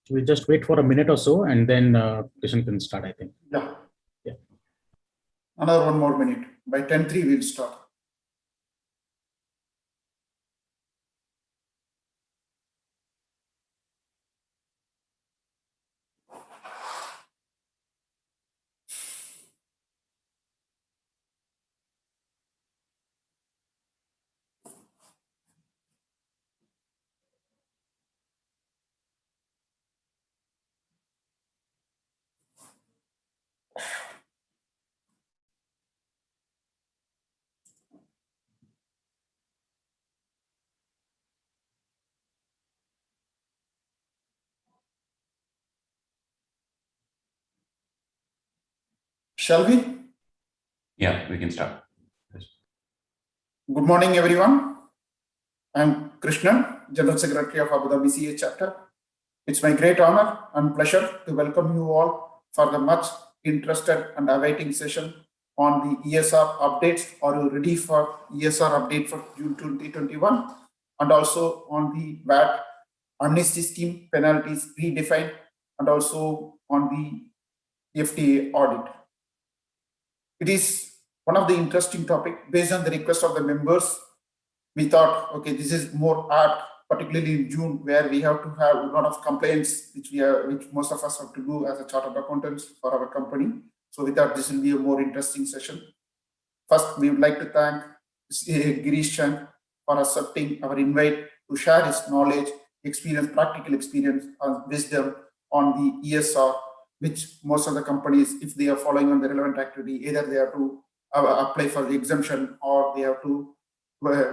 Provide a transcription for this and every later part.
We'll just wait for a minute or so, and then Kishan can start, I think. Yeah. Yeah. Another 1 more minute. By 10:03 we'll start. Shall we? Yeah, we can start. Good morning, everyone. I'm Krishnan, General Secretary of Abu Dhabi CA chapter. It's my great honor and pleasure to welcome you all for the much interested and awaiting session on the ESR updates. Are you ready for ESR update for June 2021? And also on the VAT amnesty scheme penalties redefined, and also on the FTA audit. It is one of the interesting topics. Based on the request of the members, we thought, okay, this is more apt, particularly in June, where we have to have a lot of complaints, which most of us have to do as a chartered accountants for our company. So we thought this will be a more interesting session. First, we would like to thank Girish Chand for accepting our invite to share his knowledge, experience, practical experience, and wisdom on the ESR, which most of the companies, if they are following on the relevant activity, either they have to apply for the exemption or they have to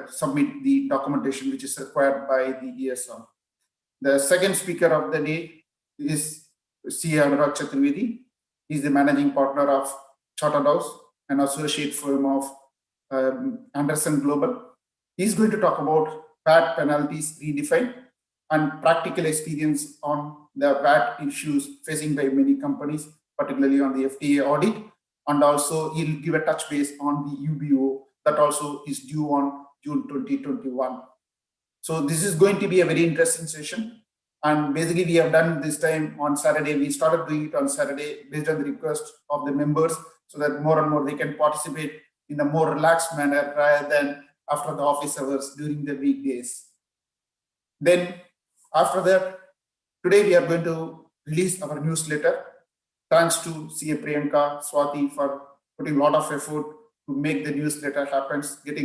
submit the documentation which is required by the ESR. The second speaker of the day is C. Anurag Chaturvedi. He is the managing partner of Chartered House, an associate firm of Anderson Global. He is going to talk about VAT penalties redefined and practical experience on the VAT issues facing by many companies, particularly on the FTA audit. And also he'll give a touch base on the UBO that also is due on June 2021. So this is going to be a very interesting session. And basically we have done this time on Saturday. We started doing it on Saturday based on the request of the members, so that more and more they can participate in a more relaxed manner rather than after the office hours during the weekdays. Then after that, today we are going to release our newsletter. Thanks to CA Priyanka, Swati for putting a lot of effort to make the newsletter happen,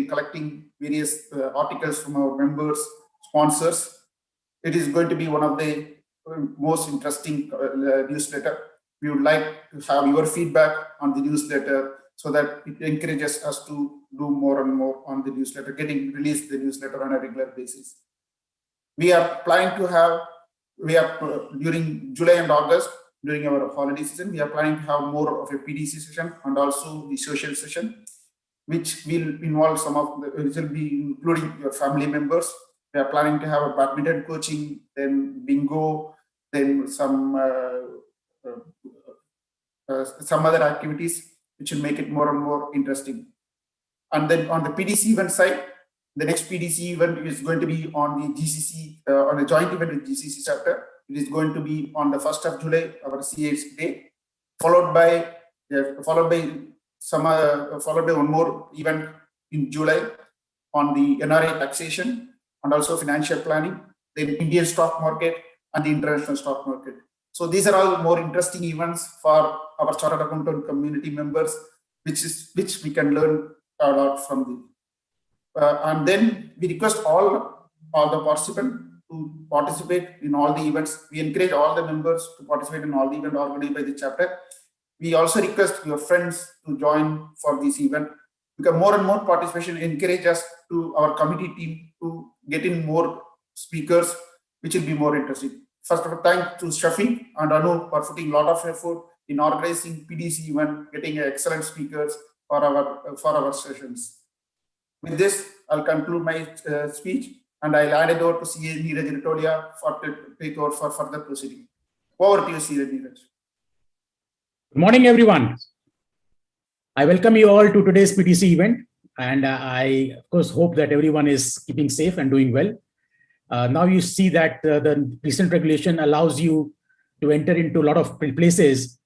collecting various articles from our members, sponsors. It is going to be one of the most interesting newsletter. We would like to have your feedback on the newsletter so that it encourages us to do more and more on the newsletter, release the newsletter on a regular basis. We are planning to have, during July and August, during our holiday season, we are planning to have more of a PDC session and also the social session, which will involve which will be including your family members. We are planning to have a badminton coaching, then bingo, then some other activities, which will make it more and more interesting. And then on the PDC event side, the next PDC event is going to be on the GCC, on a joint event with GCC chapter. It is going to be on the 1st of July, our CA's day, followed by one more event in July on the NRA taxation and also financial planning, the Indian stock market and the international stock market. So these are all more interesting events for our chartered accountant community members, which we can learn a lot from them. And then we request all the participants to participate in all the events. We encourage all the members to participate in all the events organized by the chapter. We also request your friends to join for this event, because more and more participation encourages us to our committee team to get in more speakers, which will be more interesting. First of all, thanks to Shafiq and Anu for putting a lot of effort in organizing PDC event, getting excellent speakers for our sessions. With this, I'll conclude my speech, and I'll hand it over to CA Neeraj Ritolia to take over for further proceeding. Over to you, CA Neeraj. Good morning, everyone. I welcome you all to today's PDC event, and I, of course, hope that everyone is keeping safe and doing well. Now you see that the recent regulation allows you to enter into a lot of places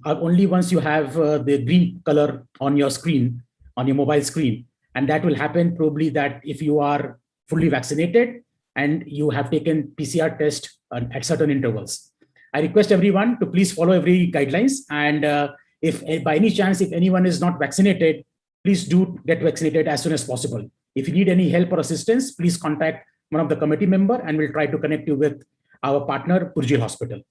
only once you have the green color on your screen, on your mobile screen. And that will happen probably that if you are fully vaccinated and you have taken PCR test at certain intervals. I request everyone to please follow every guidelines. And if by any chance, if anyone is not vaccinated, please do get vaccinated as soon as possible. If you need any help or assistance, please contact one of the committee member and we'll try to connect you with our partner, Purjil Hospital.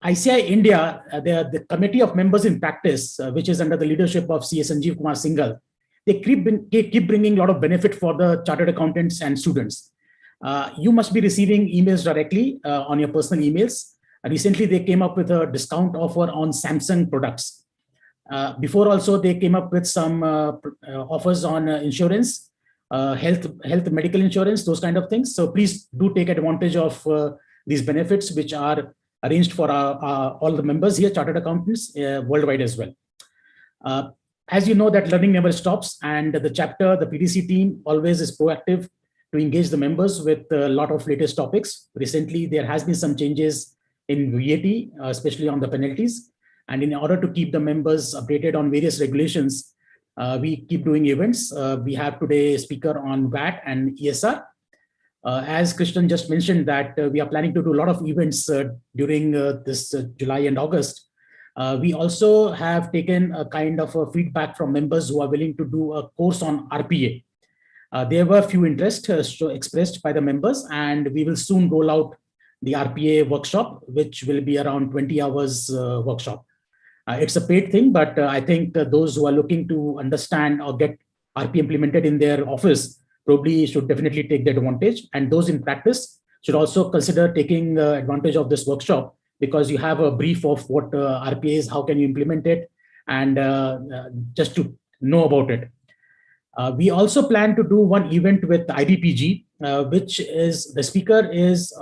ICI India, the committee of members in practice, which is under the leadership of CS Sanjeev Kumar Singhal, they keep bringing a lot of benefit for the chartered accountants and students. You must be receiving emails directly on your personal emails. Recently, they came up with a discount offer on Samsung products. Before also, they came up with some offers on insurance, health, medical insurance, those kind of things. So please do take advantage of these benefits, which are arranged for all the members here, chartered accountants worldwide as well. As you know that learning never stops, and the chapter, the PTC team always is proactive to engage the members with a lot of latest topics. Recently, there has been some changes in VAT, especially on the penalties. And in order to keep the members updated on various regulations, we keep doing events. We have today a speaker on VAT and ESR. As Krishnan just mentioned that we are planning to do a lot of events during this July and August. We also have taken a kind of a feedback from members who are willing to do a course on RPA. There were a few interests expressed by the members, and we will soon roll out the RPA workshop, which will be around 20 hours workshop. It's a paid thing, but I think those who are looking to understand or get RPA implemented in their office probably should definitely take the advantage. And those in practice should also consider taking advantage of this workshop, because you have a brief of what RPA is, how can you implement it, and just to know about it. We also plan to do one event with IBPG, which is, the speaker is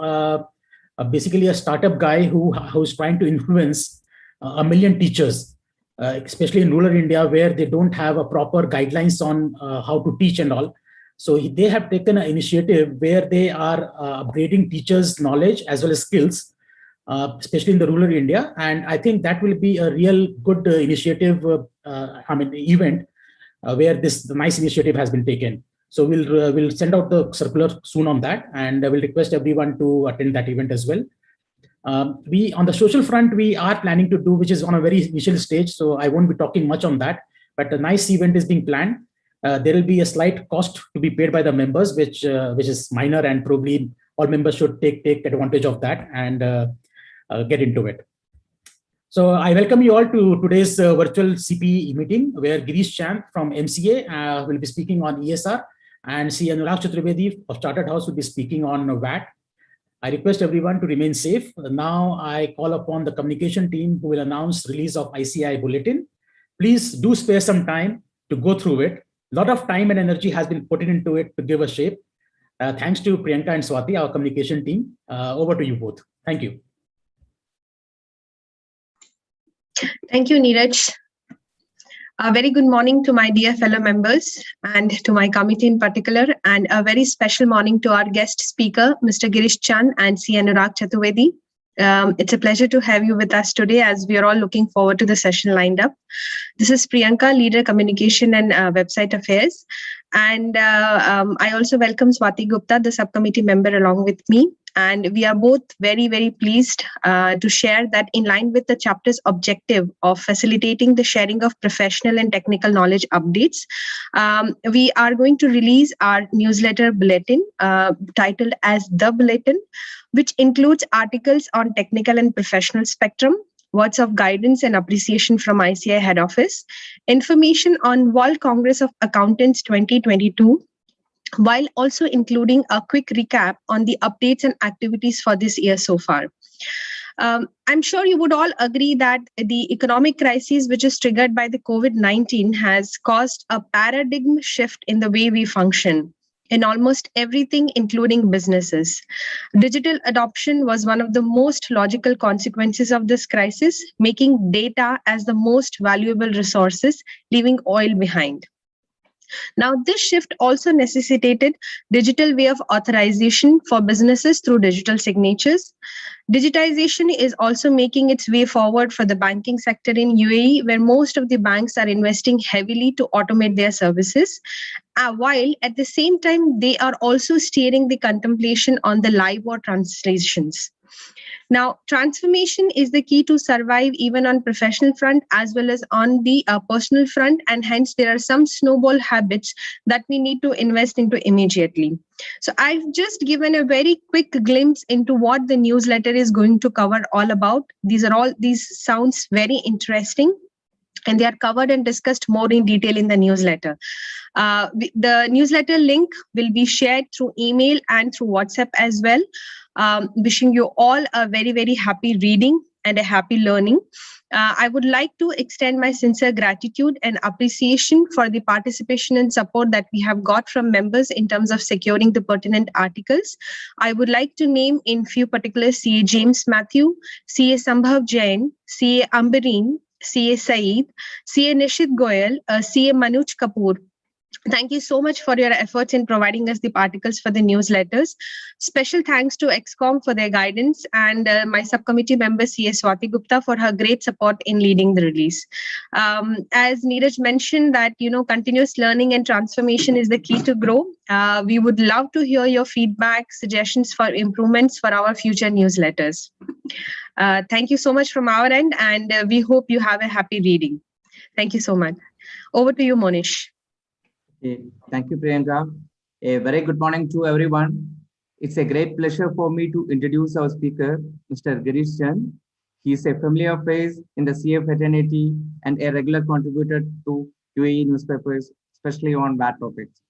basically a startup guy who's trying to influence 1 million teachers, especially in rural India, where they don't have a proper guidelines on how to teach and all. So they have taken an initiative where they are upgrading teachers' knowledge as well as skills, especially in the rural India. And I think that will be a real good initiative, event where the nice initiative has been taken. So we'll send out the circular soon on that, and we'll request everyone to attend that event as well. We, on the social front, we are planning to do, which is on a very initial stage, so I won't be talking much on that, but a nice event is being planned. There will be a slight cost to be paid by the members, which is minor, and probably all members should take advantage of that and get into it. So I welcome you all to today's virtual CPE meeting, where Girish Chand from MCA will be speaking on ESR, and C. Anurag Chaturvedi of Chartered House will be speaking on VAT. I request everyone to remain safe. Now I call upon the communication team who will announce release of ICI bulletin. Please do spare some time to go through it. A lot of time and energy has been put into it to give a shape. Thanks to Priyanka and Swati, our communication team. Over to you both. Thank you. Thank you, Neeraj. A very good morning to my dear fellow members and to my committee in particular, and a very special morning to our guest speaker, Mr. Girish Chand and C. Anurag Chaturvedi. It's a pleasure to have you with us today, as we are all looking forward to the session lined up. This is Priyanka, Leader Communication and Website Affairs. And I also welcome Swati Gupta, the subcommittee member, along with me. And we are both very, very pleased to share that in line with the chapter's objective of facilitating the sharing of professional and technical knowledge updates, we are going to release our newsletter bulletin titled as The Bulletin, which includes articles on technical and professional spectrum, words of guidance and appreciation from ICI head office, information on World Congress of Accountants 2022, while also including a quick recap on the updates and activities for this year so far. I'm sure you would all agree that the economic crisis, which is triggered by the COVID-19, has caused a paradigm shift in the way we function in almost everything, including businesses. Digital adoption was one of the most logical consequences of this crisis, making data as the most valuable resources, leaving oil behind. Now, this shift also necessitated digital way of authorization for businesses through digital signatures. Digitization is also making its way forward for the banking sector in UAE, where most of the banks are investing heavily to automate their services, while at the same time, they are also steering the contemplation on the live or translations. Now, transformation is the key to survive even on professional front as well as on the personal front, and hence there are some snowball habits that we need to invest into immediately. So I've just given a very quick glimpse into what the newsletter is going to cover all about. These sounds very interesting, and they are covered and discussed more in detail in the newsletter. The newsletter link will be shared through email and through WhatsApp as well. Wishing you all a very, very happy reading and a happy learning. I would like to extend my sincere gratitude and appreciation for the participation and support that we have got from members in terms of securing the pertinent articles. I would like to name in few particular CA James Matthew, CA Sambhav Jain, CA Ambereen, CA Saeed, CA Nishit Goyal, CA Manuj Kapoor. Thank you so much for your efforts in providing us the articles for the newsletters. Special thanks to XCOM for their guidance, and my subcommittee member CA Swati Gupta for her great support in leading the release. As Neeraj mentioned that, continuous learning and transformation is the key to grow. We would love to hear your feedback, suggestions for improvements for our future newsletters. Thank you so much from our end, and we hope you have a happy reading. Thank you so much. Over to you, Monish. Thank you, Priyanka. A very good morning to everyone. It's a great pleasure for me to introduce our speaker, Mr. Girish Chand. He is a familiar face in the CA fraternity and a regular contributor to UAE newspapers, especially on VAT topics.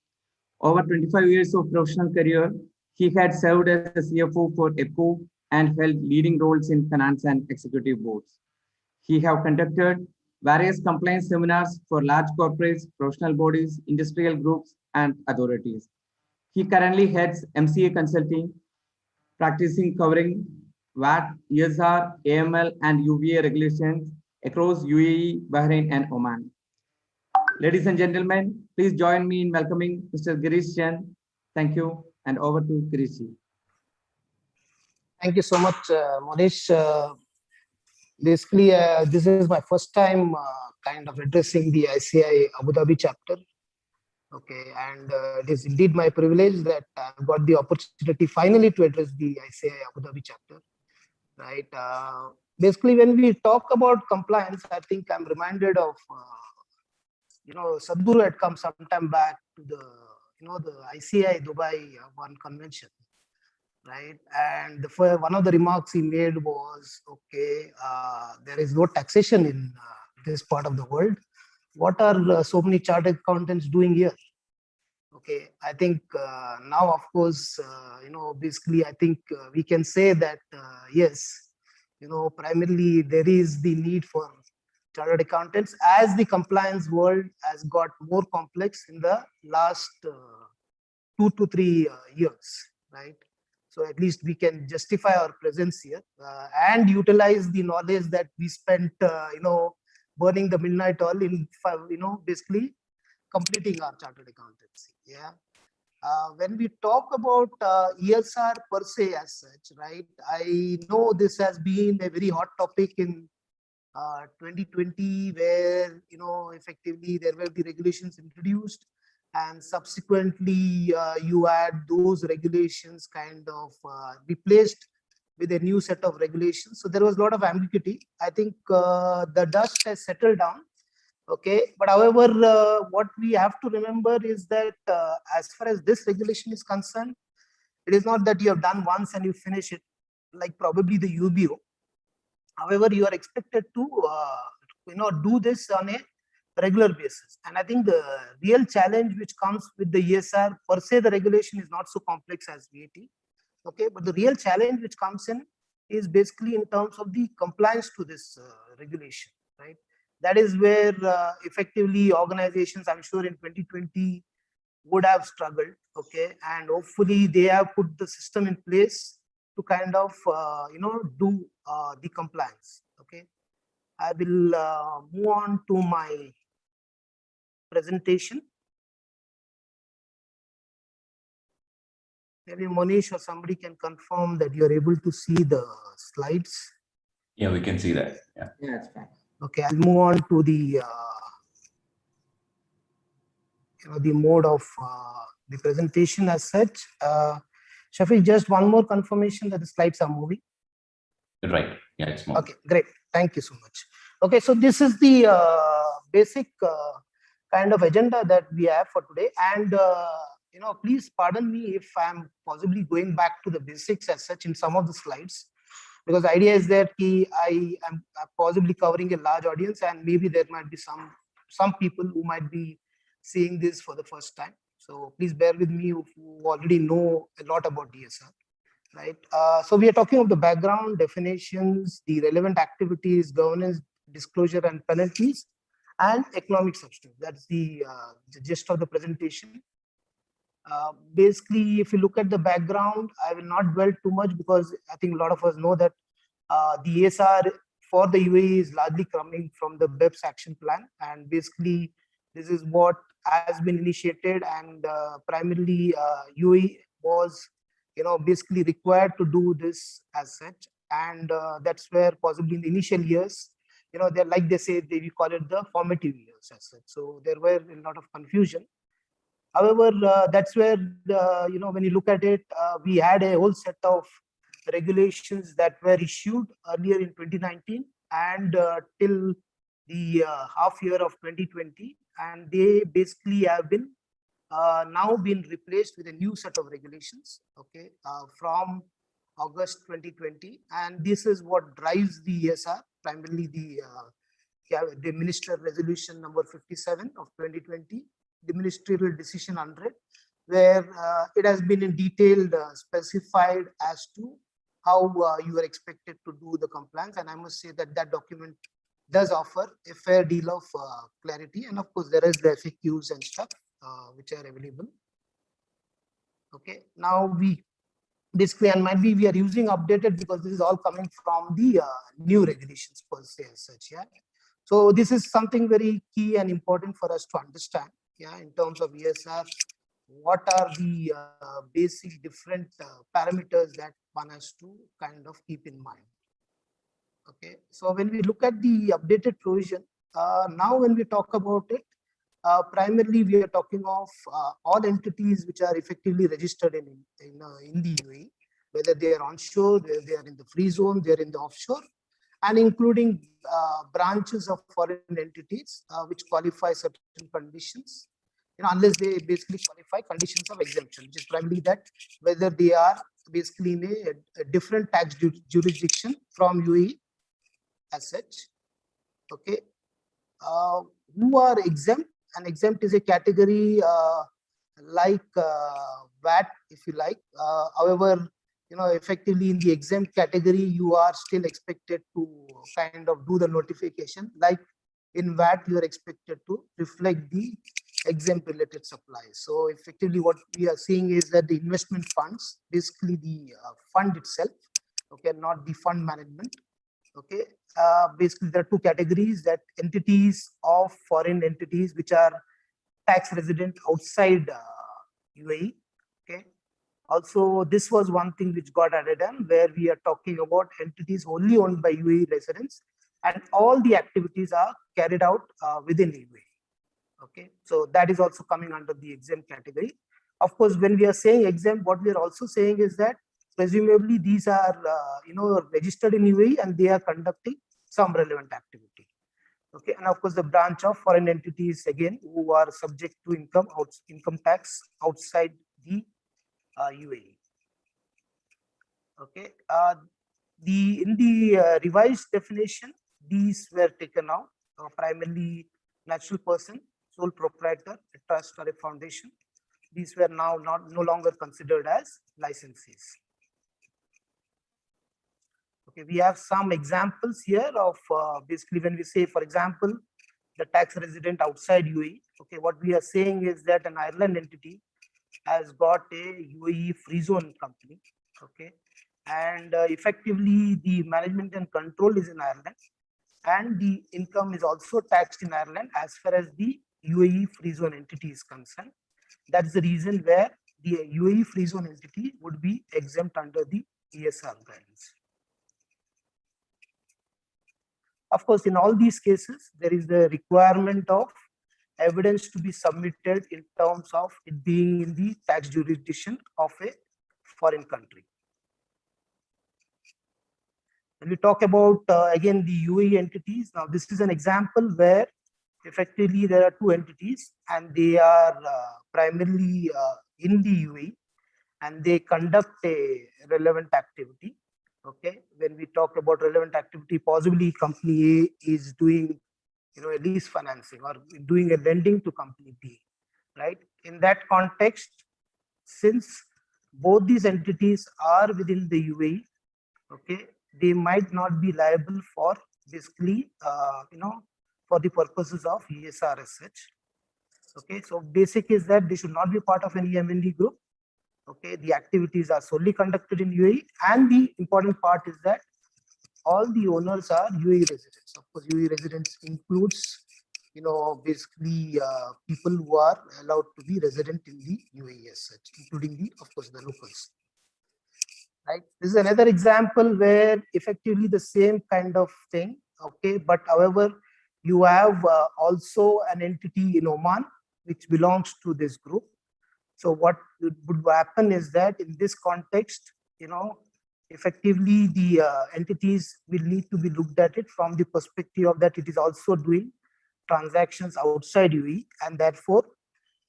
Over 25 years of professional career, he had served as a CFO for EPCO and held leading roles in finance and executive boards. He have conducted various compliance seminars for large corporates, professional bodies, industrial groups, and authorities. He currently heads MCA Consulting, practicing covering VAT, ESR, AML, and UVA regulations across UAE, Bahrain, and Oman. Ladies and gentlemen, please join me in welcoming Mr. Girish Chand. Thank you, and over to Girish. Thank you so much, Monish. Basically, this is my first time kind of addressing the ICI Abu Dhabi chapter. Okay, and it is indeed my privilege that I've got the opportunity finally to address the ICI Abu Dhabi chapter. Right. Basically, when we talk about compliance, I think I'm reminded of, Sadhguru had come sometime back to the, the ICI Dubai one convention. Right, and one of the remarks he made was, okay, there is no taxation in this part of the world. What are so many chartered accountants doing here? Okay, I think now, of course, basically, I think we can say that yes, primarily there is the need for chartered accountants as the compliance world has got more complex in the last 2 to 3 years, right? So at least we can justify our presence here and utilize the knowledge that we spent, burning the midnight oil in, basically completing our chartered accountancy. Yeah. When we talk about ESR per se as such, right? I know this has been a very hot topic in 2020, where effectively there were the regulations introduced. And subsequently, you had those regulations kind of replaced with a new set of regulations. So there was a lot of ambiguity. I think the dust has settled down. Okay, but however, what we have to remember is that as far as this regulation is concerned, it is not that you have done once and you finish it, like probably the UBO. However, you are expected to do this on a regular basis. And I think the real challenge which comes with the ESR per se, the regulation is not so complex as VAT. Okay, but the real challenge which comes in is basically in terms of the compliance to this regulation, right? That is where effectively organizations, I'm sure in 2020 would have struggled. Okay, and hopefully they have put the system in place to kind of do the compliance. Okay, I will move on to my presentation. Maybe Monish or somebody can confirm that you're able to see the slides. Yeah, we can see that. Yeah. Yeah, it's fine. Okay, I'll move on to the the mode of the presentation as such. Shafiq, just one more confirmation that the slides are moving. Right. Yeah, it's more. Okay, great. Thank you so much. Okay, so this is the basic kind of agenda that we have for today. And, please pardon me if I'm possibly going back to the basics as such in some of the slides, because the idea is that I am possibly covering a large audience, and maybe there might be some people who might be seeing this for the first time. So please bear with me if you already know a lot about ESR. Right. So we are talking of the background, definitions, the relevant activities, governance, disclosure and penalties, and economic substance. That's the gist of the presentation. Basically, if you look at the background, I will not dwell too much because I think a lot of us know that the ESR for the UAE is largely coming from the BEPS action plan. And basically, this is what has been initiated, and primarily UAE was basically required to do this as such. And that's where possibly in the initial years, they're like they say, we call it the formative years as such. So there were a lot of confusion. However, that's where, when you look at it, we had a whole set of regulations that were issued earlier in 2019 and till the half year of 2020. And they basically have been now been replaced with a new set of regulations, okay, from August 2020. And this is what drives the ESR, primarily the Minister Resolution number 57 of 2020, the Ministerial Decision 100, where it has been in detail specified as to how you are expected to do the compliance. And I must say that that document does offer a fair deal of clarity. And of course, there is the FAQs and stuff which are available. Okay, now we basically, and might be we are using updated because this is all coming from the new regulations per se as such. Yeah. So this is something very key and important for us to understand. Yeah, in terms of ESR, what are the basic different parameters that one has to kind of keep in mind. Okay, so when we look at the updated provision, now when we talk about it, primarily we are talking of all entities which are effectively registered in the UAE, whether they are onshore, whether they are in the free zone, they are in the offshore, and including branches of foreign entities which qualify certain conditions, unless they basically qualify conditions of exemption, which is primarily that whether they are basically in a different tax jurisdiction from UAE as such. Okay, who are exempt? And exempt is a category like VAT, if you like. However, effectively in the exempt category, you are still expected to kind of do the notification. Like in VAT, you are expected to reflect the exempt related supplies. So effectively what we are seeing is that the investment funds, basically the fund itself, okay, not the fund management. Okay, basically there are two categories, that entities of foreign entities which are tax resident outside UAE. Okay, also this was one thing which got added on, where we are talking about entities only owned by UAE residents and all the activities are carried out within UAE. Okay, so that is also coming under the exempt category. Of course, when we are saying exempt, what we are also saying is that presumably these are registered in UAE and they are conducting some relevant activity. Okay, and of course the branch of foreign entities again who are subject to income tax outside the UAE. Okay, in the revised definition, these were taken out, primarily natural person, sole proprietor, a trust or a foundation. These were now no longer considered as licensees. Okay, we have some examples here of basically when we say, for example, the tax resident outside UAE. Okay, what we are saying is that an Ireland entity has got a UAE free zone company. Okay, and effectively the management and control is in Ireland, and the income is also taxed in Ireland as far as the UAE free zone entity is concerned. That's the reason where the UAE free zone entity would be exempt under the ESR guidance. Of course, in all these cases, there is the requirement of evidence to be submitted in terms of it being in the tax jurisdiction of a foreign country. When we talk about, again, the UAE entities, now this is an example where effectively there are two entities and they are primarily in the UAE and they conduct a relevant activity. Okay, when we talk about relevant activity, possibly company A is doing, a lease financing or doing a lending to company B, right? In that context, since both these entities are within the UAE, okay, they might not be liable for basically, for the purposes of ESR as such. Okay, so basic is that they should not be part of any M&D group. Okay, the activities are solely conducted in UAE, and the important part is that all the owners are UAE residents. Of course, UAE residents includes, basically people who are allowed to be resident in the UAE as such, including of course, the locals. Right. This is another example where effectively the same kind of thing. Okay, but however, you have also an entity in Oman which belongs to this group. So what would happen is that in this context, effectively the entities will need to be looked at it from the perspective of that it is also doing transactions outside UAE, and therefore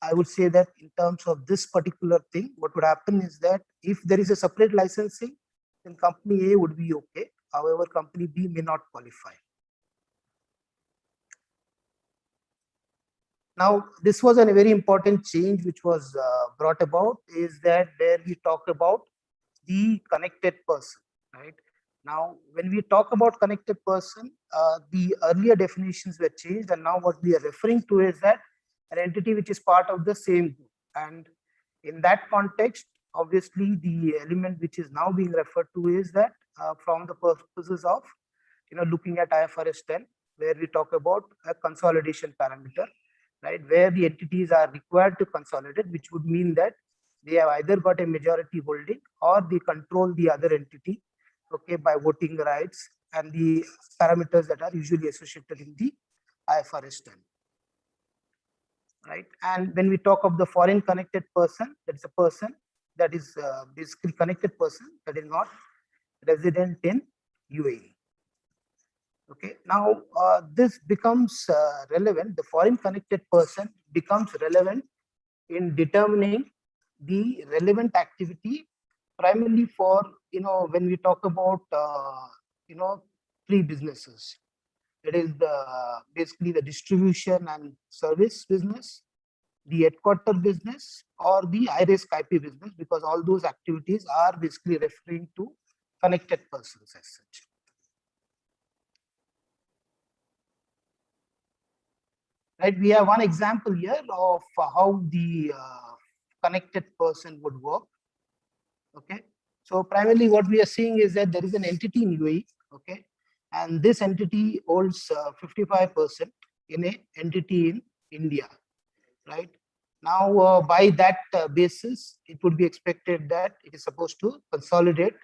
I would say that in terms of this particular thing, what would happen is that if there is a separate licensing, then company A would be okay. However, company B may not qualify. Now, this was a very important change which was brought about, is that where we talk about the connected person, right? Now, when we talk about connected person, the earlier definitions were changed, and now what we are referring to is that an entity which is part of the same group. And in that context, obviously, the element which is now being referred to is that from the purposes of, looking at IFRS 10, where we talk about a consolidation parameter, right, where the entities are required to consolidate, which would mean that they have either got a majority holding or they control the other entity, okay, by voting rights and the parameters that are usually associated in the IFRS 10. Right, and when we talk of the foreign connected person, that's a person that is basically connected person that is not resident in UAE. Okay, now this becomes relevant. The foreign connected person becomes relevant in determining the relevant activity, primarily for, when we talk about, three businesses. It is basically the distribution and service business, the headquarter business, or the high-risk IP business, because all those activities are basically referring to connected persons as such. Right, we have one example here of how the connected person would work. Okay, so primarily what we are seeing is that there is an entity in UAE. Okay, and this entity holds 55% in a entity in India. Right, now by that basis, it would be expected that it is supposed to consolidate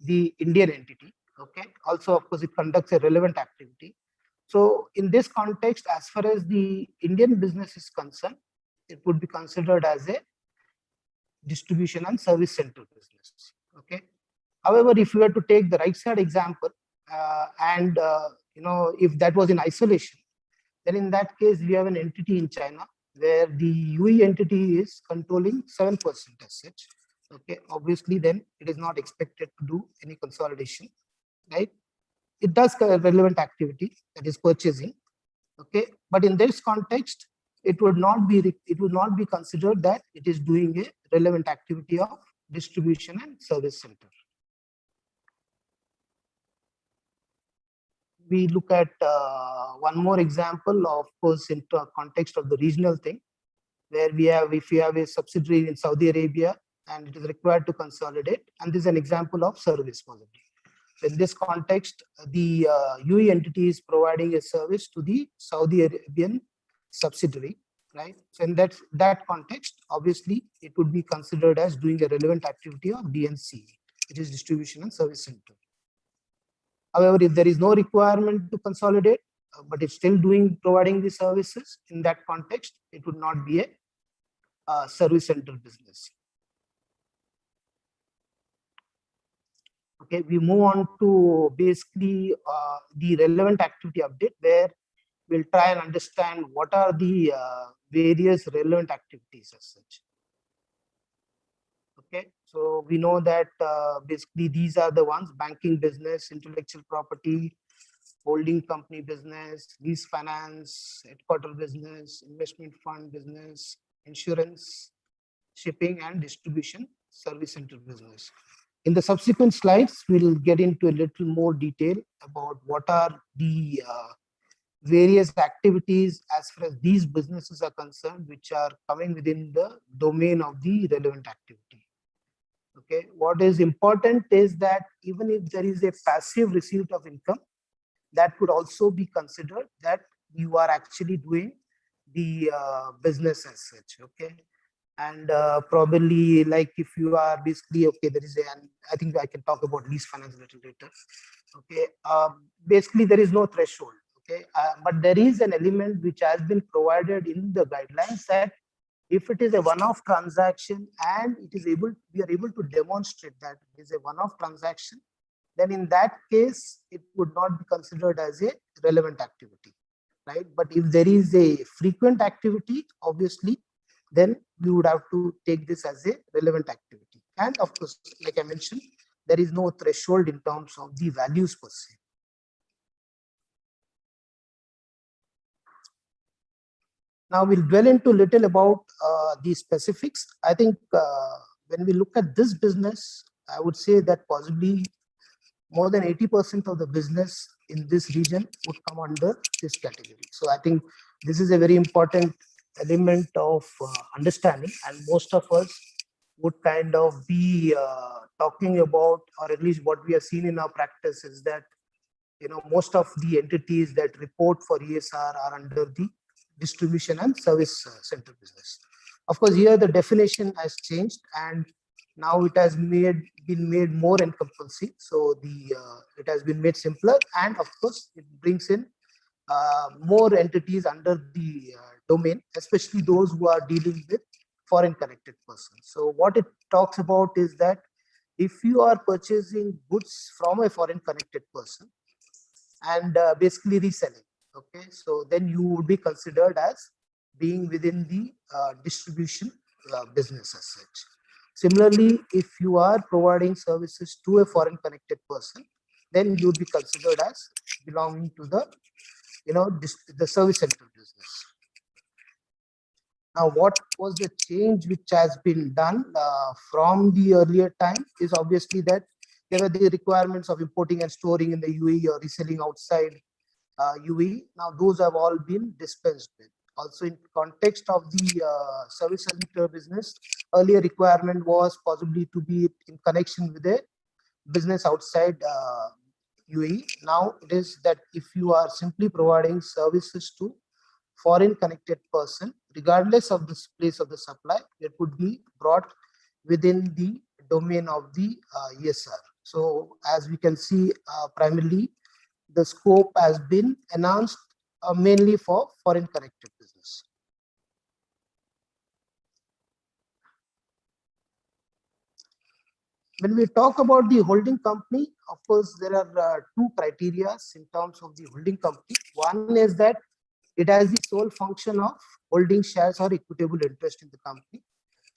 the Indian entity. Okay, also of course it conducts a relevant activity. So in this context, as far as the Indian business is concerned, it would be considered as a distribution and service center business. Okay. However, if you were to take the right side example, and if that was in isolation, then in that case we have an entity in China where the UAE entity is controlling 7% as such. Okay. Obviously, then it is not expected to do any consolidation, right? It does relevant activity, that is purchasing. Okay, but in this context, it would not be considered that it is doing a relevant activity of distribution and service center. We look at one more example, of course, in the context of the regional thing, where if we have a subsidiary in Saudi Arabia and it is required to consolidate, and this is an example of service possibly. In this context, the UAE entity is providing a service to the Saudi Arabian subsidiary, right? So in that context, obviously, it would be considered as doing a relevant activity of DNC, which is distribution and service center. However, if there is no requirement to consolidate, but it's still providing the services, in that context, it would not be a service center business. Okay, we move on to basically the relevant activity update, where we'll try and understand what are the various relevant activities as such. Okay, so we know that basically these are the ones: banking business, intellectual property, holding company business, lease finance, headquarter business, investment fund business, insurance, shipping and distribution, service center business. In the subsequent slides, we'll get into a little more detail about what are the various activities as far as these businesses are concerned, which are coming within the domain of the relevant activity. Okay, what is important is that even if there is a passive receipt of income, that could also be considered that you are actually doing the business as such. Okay, and probably like if you are basically, okay, there is I think I can talk about lease finance a little later. Okay, basically there is no threshold. Okay, but there is an element which has been provided in the guidelines that if it is a one-off transaction and we are able to demonstrate that it is a one-off transaction, then in that case, it would not be considered as a relevant activity, right? But if there is a frequent activity, obviously, then we would have to take this as a relevant activity. And of course, like I mentioned, there is no threshold in terms of the values per se. Now we'll dwell into little about the specifics. I think when we look at this business, I would say that possibly more than 80% of the business in this region would come under this category. So I think this is a very important element of understanding, and most of us would kind of be talking about, or at least what we have seen in our practice is that, you know, most of the entities that report for ESR are under the distribution and service center business. Of course, here the definition has changed, and now it has been made more encompassing. So it has been made simpler, and of course, it brings in more entities under the domain, especially those who are dealing with foreign connected persons. So what it talks about is that if you are purchasing goods from a foreign connected person and basically reselling, okay, so then you would be considered as being within the distribution business as such. Similarly, if you are providing services to a foreign connected person, then you would be considered as belonging to the, you know, the service center business. Now, what was the change which has been done from the earlier time is obviously that there were the requirements of importing and storing in the UAE or reselling outside UAE. Now, those have all been dispensed with. Also, in context of the service center business, earlier requirement was possibly to be in connection with a business outside UAE. Now, it is that if you are simply providing services to foreign connected person, regardless of the place of the supply, it would be brought within the domain of the ESR. So, as we can see, primarily the scope has been announced mainly for foreign connected business. When we talk about the holding company, of course, there are two criteria in terms of the holding company. One is that it has the sole function of holding shares or equitable interest in the company.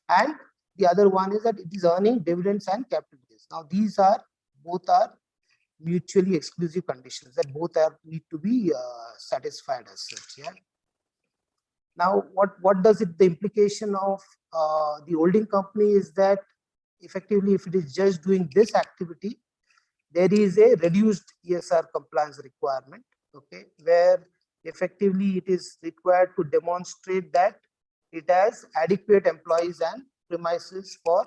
And the other one is that it is earning dividends and capital gains. Now, both are mutually exclusive conditions that both need to be satisfied as such. Yeah. Now, what does it? The implication of the holding company is that effectively, if it is just doing this activity, there is a reduced ESR compliance requirement. Okay, where effectively it is required to demonstrate that it has adequate employees and premises for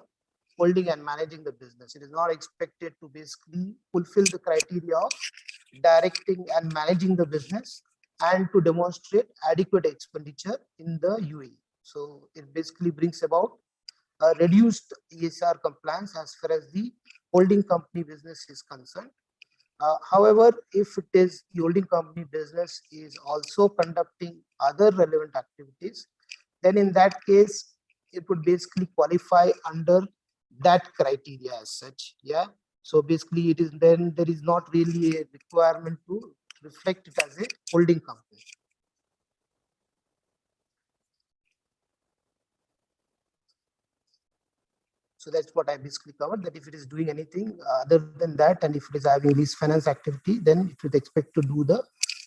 holding and managing the business. It is not expected to basically fulfill the criteria of directing and managing the business, and to demonstrate adequate expenditure in the UAE. So it basically brings about a reduced ESR compliance as far as the holding company business is concerned. However, if it is the holding company business is also conducting other relevant activities, then in that case, it would basically qualify under that criteria as such. Yeah. So basically, it is then there is not really a requirement to reflect it as a holding company. So that's what I basically covered, that if it is doing anything other than that, and if it is having lease finance activity, then it would expect to do the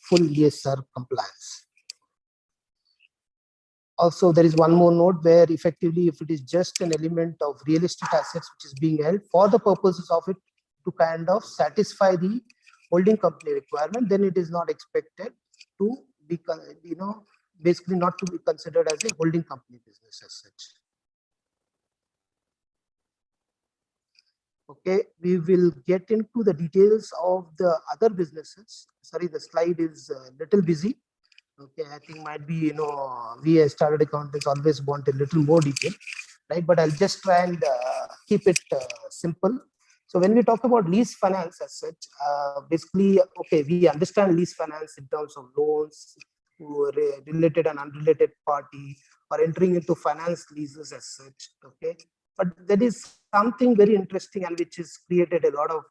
full ESR compliance. Also, there is one more note where effectively, if it is just an element of real estate assets which is being held for the purposes of it to kind of satisfy the holding company requirement, then it is not expected to be, basically not to be considered as a holding company business as such. Okay, we will get into the details of the other businesses. Sorry, the slide is a little busy. Okay, I think might be, we as chartered accountants always want a little more detail, right? But I'll just try and keep it simple. So when we talk about lease finance as such, basically, okay, we understand lease finance in terms of loans to a related and unrelated party or entering into finance leases as such. Okay, but there is something very interesting and which has created a lot of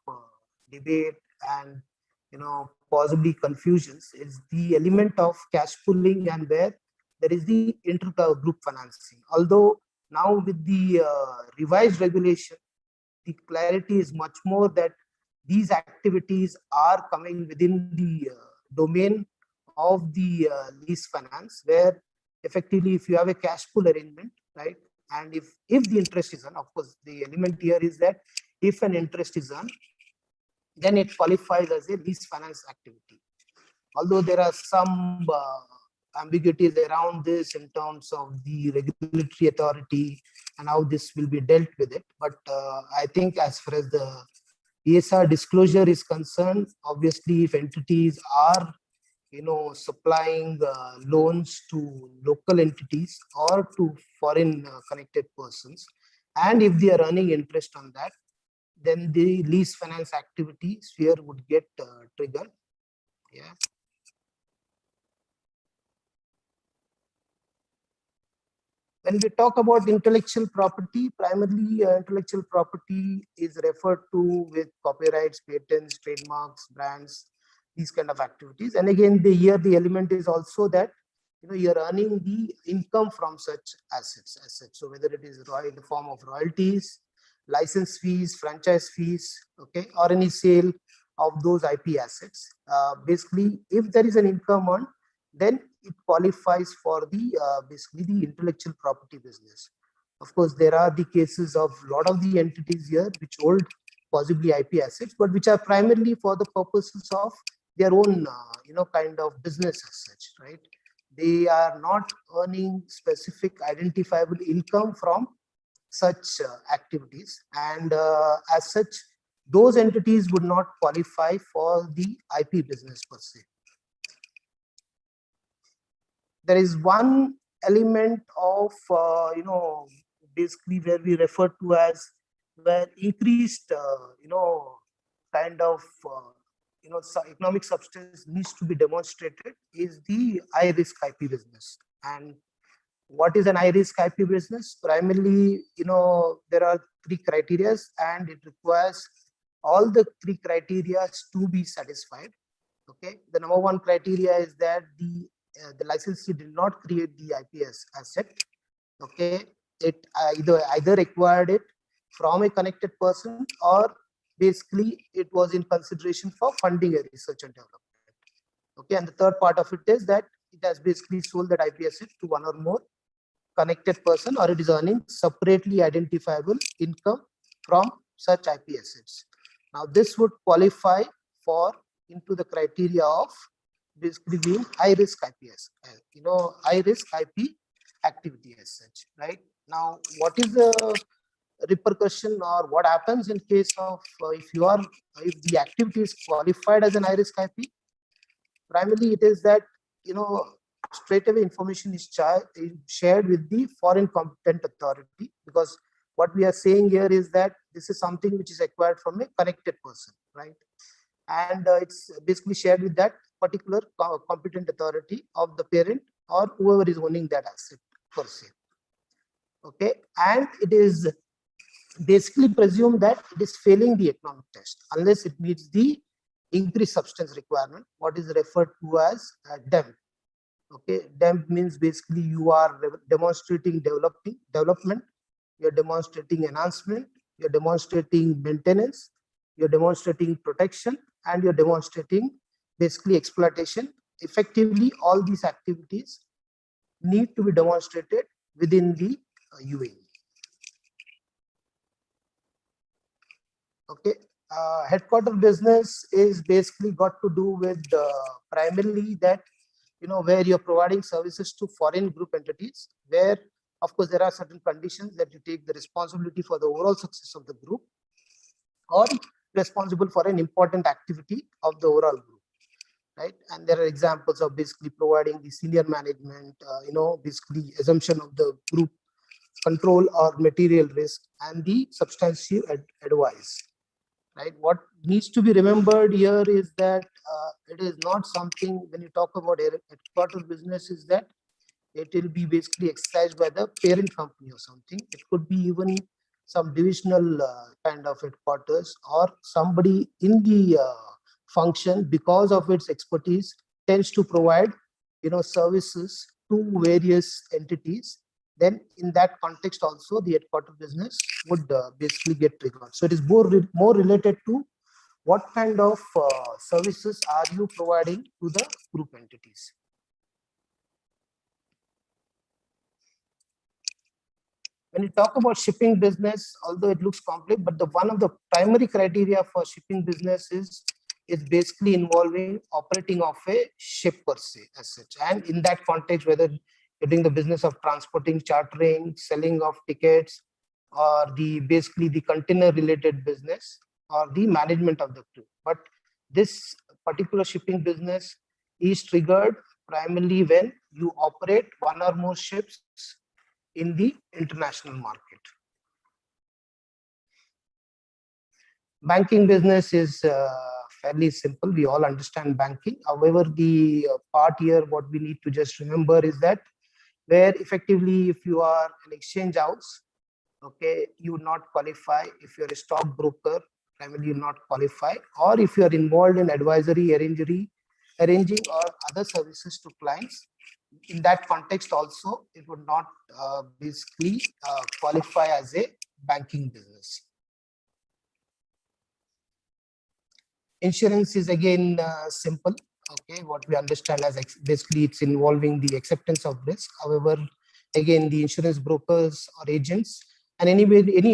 debate and possibly confusions is the element of cash pooling, and where there is the inter-group financing. Although now with the revised regulation, the clarity is much more that these activities are coming within the domain of the lease finance, where effectively if you have a cash pool arrangement, right, and if the interest is earned, of course the element here is that if an interest is earned, then it qualifies as a lease finance activity. Although there are some ambiguities around this in terms of the regulatory authority and how this will be dealt with it. But I think as far as the ESR disclosure is concerned, obviously if entities are supplying loans to local entities or to foreign connected persons, and if they are earning interest on that, then the lease finance activity sphere would get triggered. Yeah. When we talk about intellectual property, primarily intellectual property is referred to with copyrights, patents, trademarks, brands, these kind of activities. And again, here the element is also that you're earning the income from such assets as such. So whether it is in the form of royalties, license fees, franchise fees, okay, or any sale of those IP assets. Basically, if there is an income earned, then it qualifies for the basically the intellectual property business. Of course, there are the cases of a lot of the entities here which hold possibly IP assets, but which are primarily for the purposes of their own kind of business as such, right? They are not earning specific identifiable income from such activities, and as such, those entities would not qualify for the IP business per se. There is one element of basically where we refer to as where increased kind of economic substance needs to be demonstrated is the high risk IP business. And what is an high risk IP business? Primarily, there are 3 criteria, and it requires all the 3 criteria to be satisfied. Okay, the number 1 criteria is that the licensee did not create the IPS asset. Okay, it either acquired it from a connected person, or basically it was in consideration for funding a research and development. Okay, and the third part of it is that it has basically sold that IP asset to one or more connected person, or it is earning separately identifiable income from such IP assets. Now, this would qualify for into the criteria of basically being high risk IPS, high risk IP activity as such, right? Now, what is the repercussion, or what happens in case of if the activity is qualified as an high risk IP? Primarily, it is that straight away information is shared with the foreign competent authority, because what we are saying here is that this is something which is acquired from a connected person, right? And it's basically shared with that particular competent authority of the parent or whoever is owning that asset per se. Okay, and it is basically presumed that it is failing the economic test unless it meets the increased substance requirement, what is referred to as DEMP. Okay, DEMP means basically you are demonstrating development, you're demonstrating enhancement, you're demonstrating maintenance, you're demonstrating protection, and you're demonstrating basically exploitation. Effectively, all these activities need to be demonstrated within the UAE. Okay, headquarter business is basically got to do with primarily that, where you're providing services to foreign group entities, where of course there are certain conditions that you take the responsibility for the overall success of the group, or responsible for an important activity of the overall group, right? And there are examples of basically providing the senior management, basically assumption of the group control or material risk, and the substantive advice, right? What needs to be remembered here is that it is not something, when you talk about headquarter business, is that it will be basically exercised by the parent company or something. It could be even some divisional kind of headquarters, or somebody in the function, because of its expertise, tends to provide services to various entities. Then in that context also the headquarter business would basically get triggered. So it is more related to what kind of services are you providing to the group entities. When you talk about shipping business, although it looks complex, but one of the primary criteria for shipping business is basically involving operating of a ship per se as such. And in that context, whether you're doing the business of transporting, chartering, selling of tickets, or basically the container related business, or the management of the crew. But this particular shipping business is triggered primarily when you operate one or more ships in the international market. Banking business is fairly simple. We all understand banking. However, the part here, what we need to just remember is that where effectively, if you are an exchange house, okay, you would not qualify. If you're a stockbroker, primarily you not qualify. Or if you are involved in advisory, arranging or other services to clients, in that context also, it would not basically qualify as a banking business. Insurance is again simple. Okay, what we understand as basically it's involving the acceptance of risk. However, again, the insurance brokers or agents and any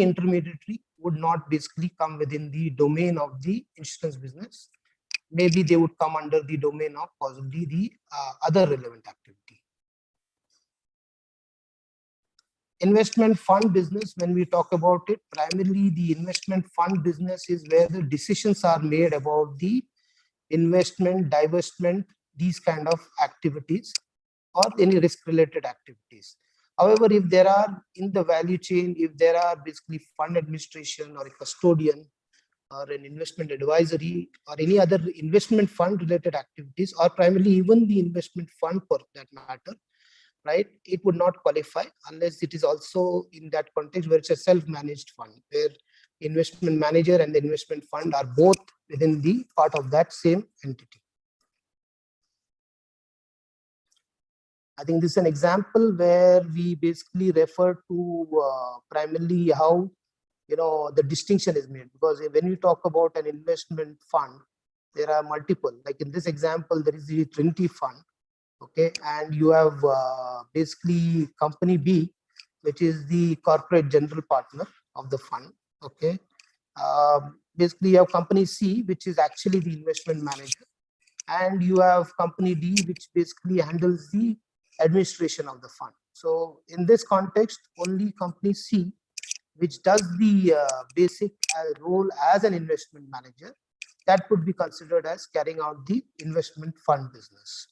intermediary would not basically come within the domain of the insurance business. Maybe they would come under the domain of possibly the other relevant activity. Investment fund business, when we talk about it, primarily the investment fund business is where the decisions are made about the investment, divestment, these kind of activities, or any risk related activities. However, if there are in the value chain, if there are basically fund administration or a custodian or an investment advisory or any other investment fund related activities, or primarily even the investment fund for that matter, right, it would not qualify unless it is also in that context where it's a self-managed fund, where investment manager and the investment fund are both within the part of that same entity. I think this is an example where we basically refer to primarily how the distinction is made, because when you talk about an investment fund, there are multiple. Like in this example, there is the Trinity fund. Okay, and you have basically company B, which is the corporate general partner of the fund. Okay, basically you have company C, which is actually the investment manager, and you have company D, which basically handles the administration of the fund. So in this context, only company C, which does the basic role as an investment manager, that would be considered as carrying out the investment fund business.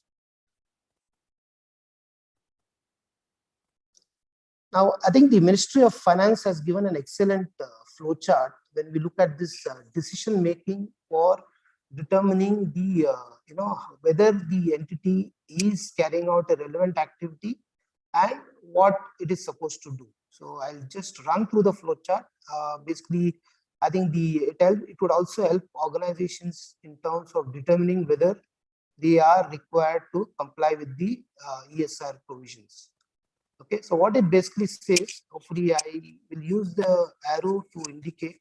Now, I think the Ministry of Finance has given an excellent flowchart when we look at this decision making for determining the whether the entity is carrying out a relevant activity and what it is supposed to do. So I'll just run through the flowchart. Basically, I think it would also help organizations in terms of determining whether they are required to comply with the ESR provisions. Okay, so what it basically says, hopefully I will use the arrow to indicate.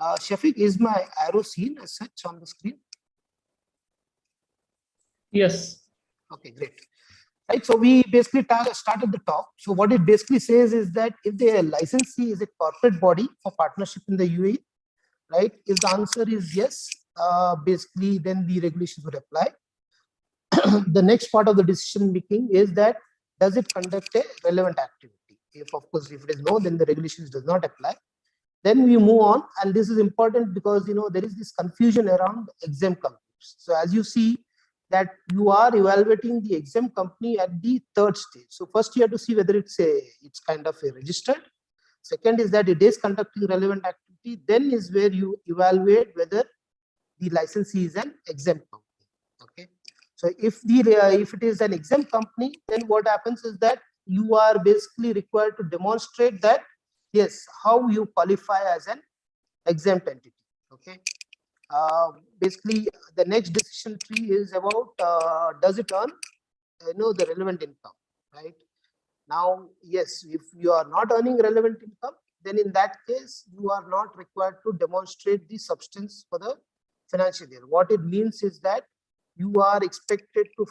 Shafiq, is my arrow seen as such on the screen? Yes. Okay, great. Right, so we basically start at the top. So what it basically says is that if the licensee is a corporate body for partnership in the UAE, right? If the answer is yes, basically then the regulations would apply. The next part of the decision making is that does it conduct a relevant activity? If of course if it is no, then the regulations does not apply. Then we move on, and this is important because there is this confusion around exempt companies. So as you see that you are evaluating the exempt company at the third stage. So first you have to see whether it's kind of a registered. Second is that it is conducting relevant activity. Then is where you evaluate whether the licensee is an exempt company. Okay. So if it is an exempt company, then what happens is that you are basically required to demonstrate that yes, how you qualify as an exempt entity. Okay. Basically, the next decision tree is about does it earn the relevant income, right? Now, yes, if you are not earning relevant income, then in that case you are not required to demonstrate the substance for the financial year. What it means is that you are expected to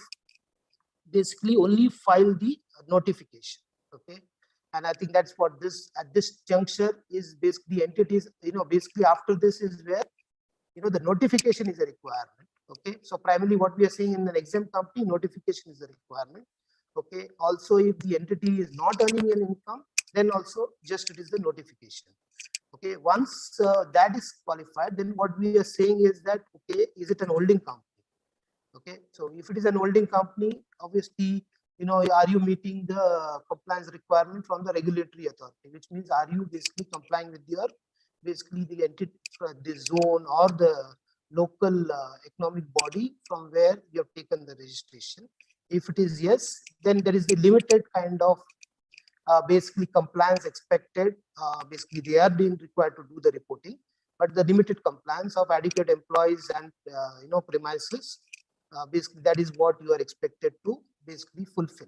basically only file the notification. Okay, and I think that's what at this juncture is basically entities. Basically after this is where the notification is a requirement. Okay, so primarily what we are seeing in an exempt company, notification is a requirement. Okay, also if the entity is not earning an income, then also just it is the notification. Okay, once that is qualified, then what we are saying is that okay, is it an holding company? Okay, so if it is an holding company, obviously are you meeting the compliance requirement from the regulatory authority, which means are you basically complying with your basically the entity, the zone or the local economic body from where you have taken the registration. If it is yes, then there is the limited kind of basically compliance expected. Basically they are being required to do the reporting, but the limited compliance of adequate employees and premises, basically that is what you are expected to basically fulfill.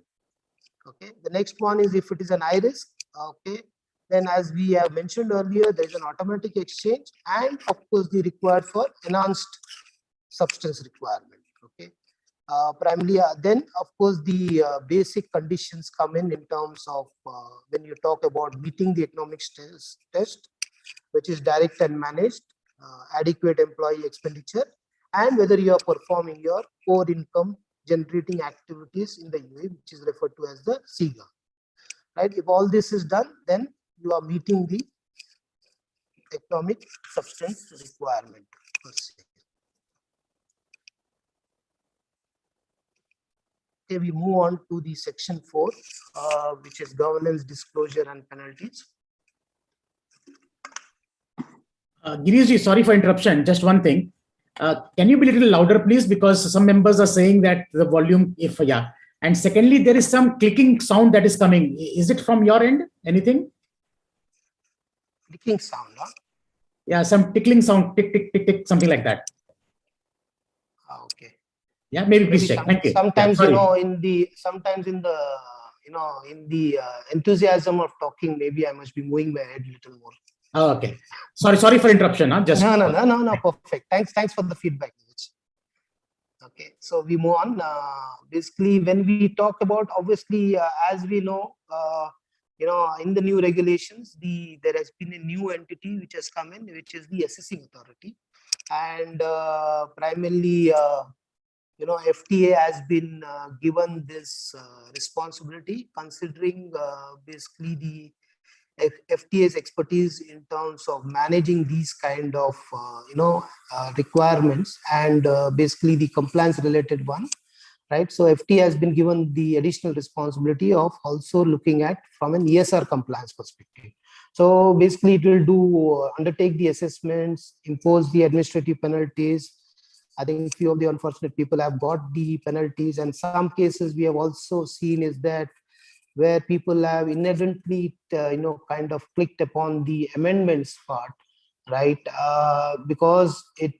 Okay, the next one is if it is an high risk. Okay, then as we have mentioned earlier, there is an automatic exchange and of course the required for enhanced substance requirement. Okay, primarily then of course the basic conditions come in terms of when you talk about meeting the economics test, which is direct and managed, adequate employee expenditure, and whether you are performing your core income generating activities in the UAE, which is referred to as the SEGA. Right? If all this is done, then you are meeting the economic substance requirement per se. Okay, we move on to the section 4, which is governance, disclosure, and penalties. Girishji, sorry for interruption. Just one thing. Can you be a little louder, please? Because some members are saying that the volume, And secondly, there is some clicking sound that is coming. Is it from your end? Anything? Clicking sound, huh? Yeah, some tickling sound, tick, tick, tick, tick, something like that. Okay. Yeah, maybe please check. Thank you. Sometimes, in the enthusiasm of talking, maybe I must be moving my head a little more. Oh, okay. Sorry for interruption. Huh? Just no. Perfect. Thanks for the feedback. Okay, so we move on. Basically, when we talk about, obviously, as we know, in the new regulations, there has been a new entity which has come in, which is the assessing authority, and primarily, FTA has been given this responsibility, considering basically the FTA's expertise in terms of managing these kind of requirements and basically the compliance related one, right? So FT has been given the additional responsibility of also looking at from an ESR compliance perspective. So basically it will do undertake the assessments, impose the administrative penalties. I think few of the unfortunate people have got the penalties, and some cases we have also seen is that where people have inadvertently kind of clicked upon the amendments part, right? Because it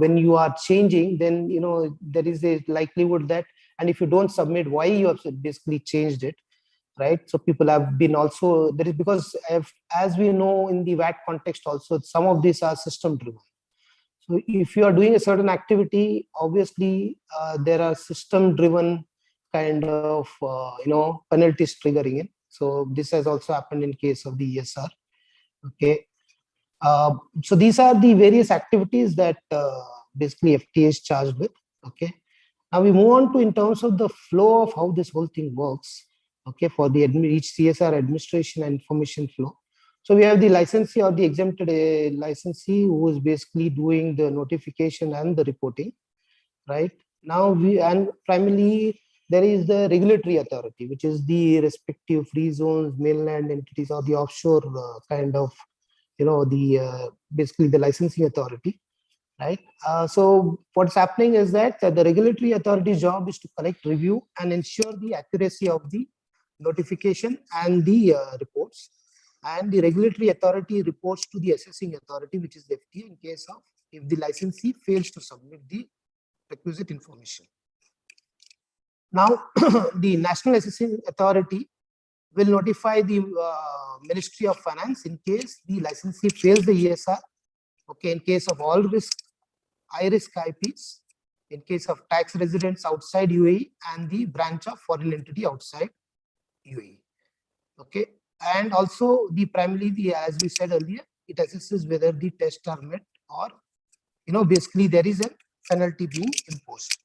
when you are changing, then there is a likelihood that, and if you don't submit why you have basically changed it, right? So people have been also, that is because as we know in the VAT context also, some of these are system driven. So if you are doing a certain activity, obviously there are system driven kind of penalties triggering it. So this has also happened in case of the ESR. Okay. So these are the various activities that basically FTA is charged with. Okay. Now we move on to in terms of the flow of how this whole thing works. Okay, for the each CSR administration and information flow. So we have the licensee or the exempted licensee who is basically doing the notification and the reporting, right? Now and primarily there is the regulatory authority, which is the respective free zones, mainland entities, or the offshore kind of, basically the licensing authority, right? So what's happening is that the regulatory authority's job is to collect, review, and ensure the accuracy of the notification and the reports. And the regulatory authority reports to the assessing authority, which is the FTA, in case of if the licensee fails to submit the requisite information. Now, the National Assessing Authority will notify the Ministry of Finance in case the licensee fails the ESR. Okay, in case of all risk, high risk IPs, in case of tax residents outside UAE and the branch of foreign entity outside UAE. Okay, and also the primarily as we said earlier, it assesses whether the tests are met or basically there is a penalty being imposed.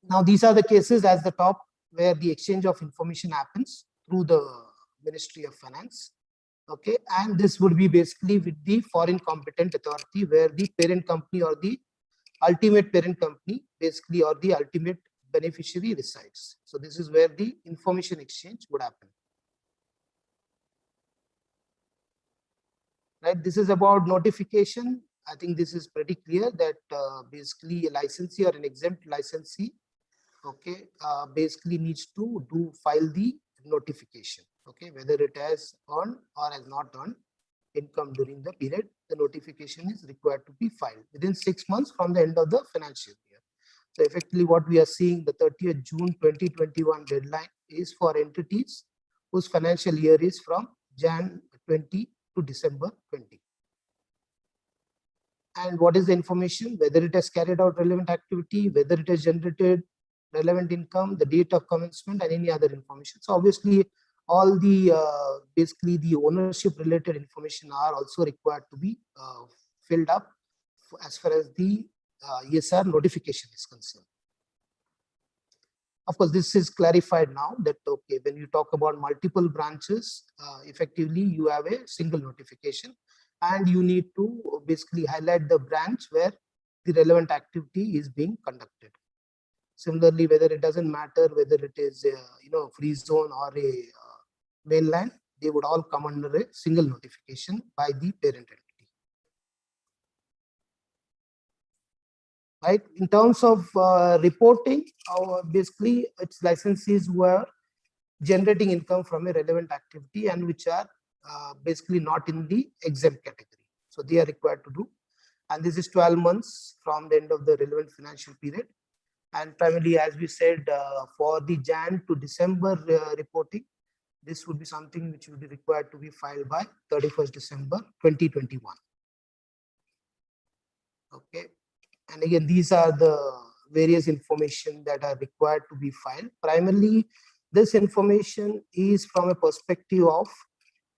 Now these are the cases as the top where the exchange of information happens through the Ministry of Finance. Okay, and this would be basically with the foreign competent authority where the parent company or the ultimate parent company basically or the ultimate beneficiary resides. So this is where the information exchange would happen. Right, this is about notification. I think this is pretty clear that basically a licensee or an exempt licensee, okay, basically needs to file the notification. Okay, whether it has earned or has not earned income during the period, the notification is required to be filed within 6 months from the end of the financial year. So effectively what we are seeing, the 30th June 2021 deadline is for entities whose financial year is from Jan 20 to December 20. And what is the information? Whether it has carried out relevant activity, whether it has generated relevant income, the date of commencement, and any other information. So obviously all the basically the ownership related information are also required to be filled up as far as the ESR notification is concerned. Of course, this is clarified now that, okay, when you talk about multiple branches, effectively you have a single notification and you need to basically highlight the branch where the relevant activity is being conducted. Similarly, whether it doesn't matter whether it is a free zone or a mainland, they would all come under a single notification by the parent entity. Right, in terms of reporting, basically it's licensees who are generating income from a relevant activity and which are basically not in the exempt category. So they are required to do, and this is 12 months from the end of the relevant financial period. And primarily, as we said, for the Jan to December reporting, this would be something which would be required to be filed by 31st December 2021. Okay. And again, these are the various information that are required to be filed. Primarily, this information is from a perspective of,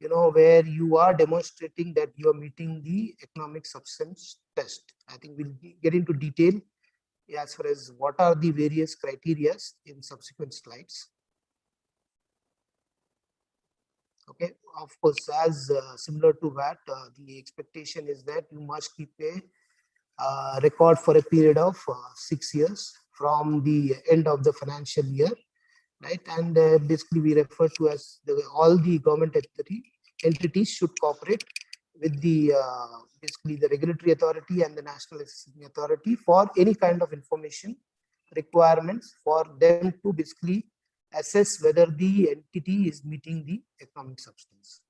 where you are demonstrating that you are meeting the economic substance test. I think we'll get into detail as far as what are the various criteria in subsequent slides. Okay, of course, as similar to VAT, the expectation is that you must keep a record for a period of 6 years from the end of the financial year, right? And basically we refer to as all the government entities should cooperate with the basically the regulatory authority and the national assessing authority for any kind of information requirements for them to basically assess whether the entity is meeting the economic substance.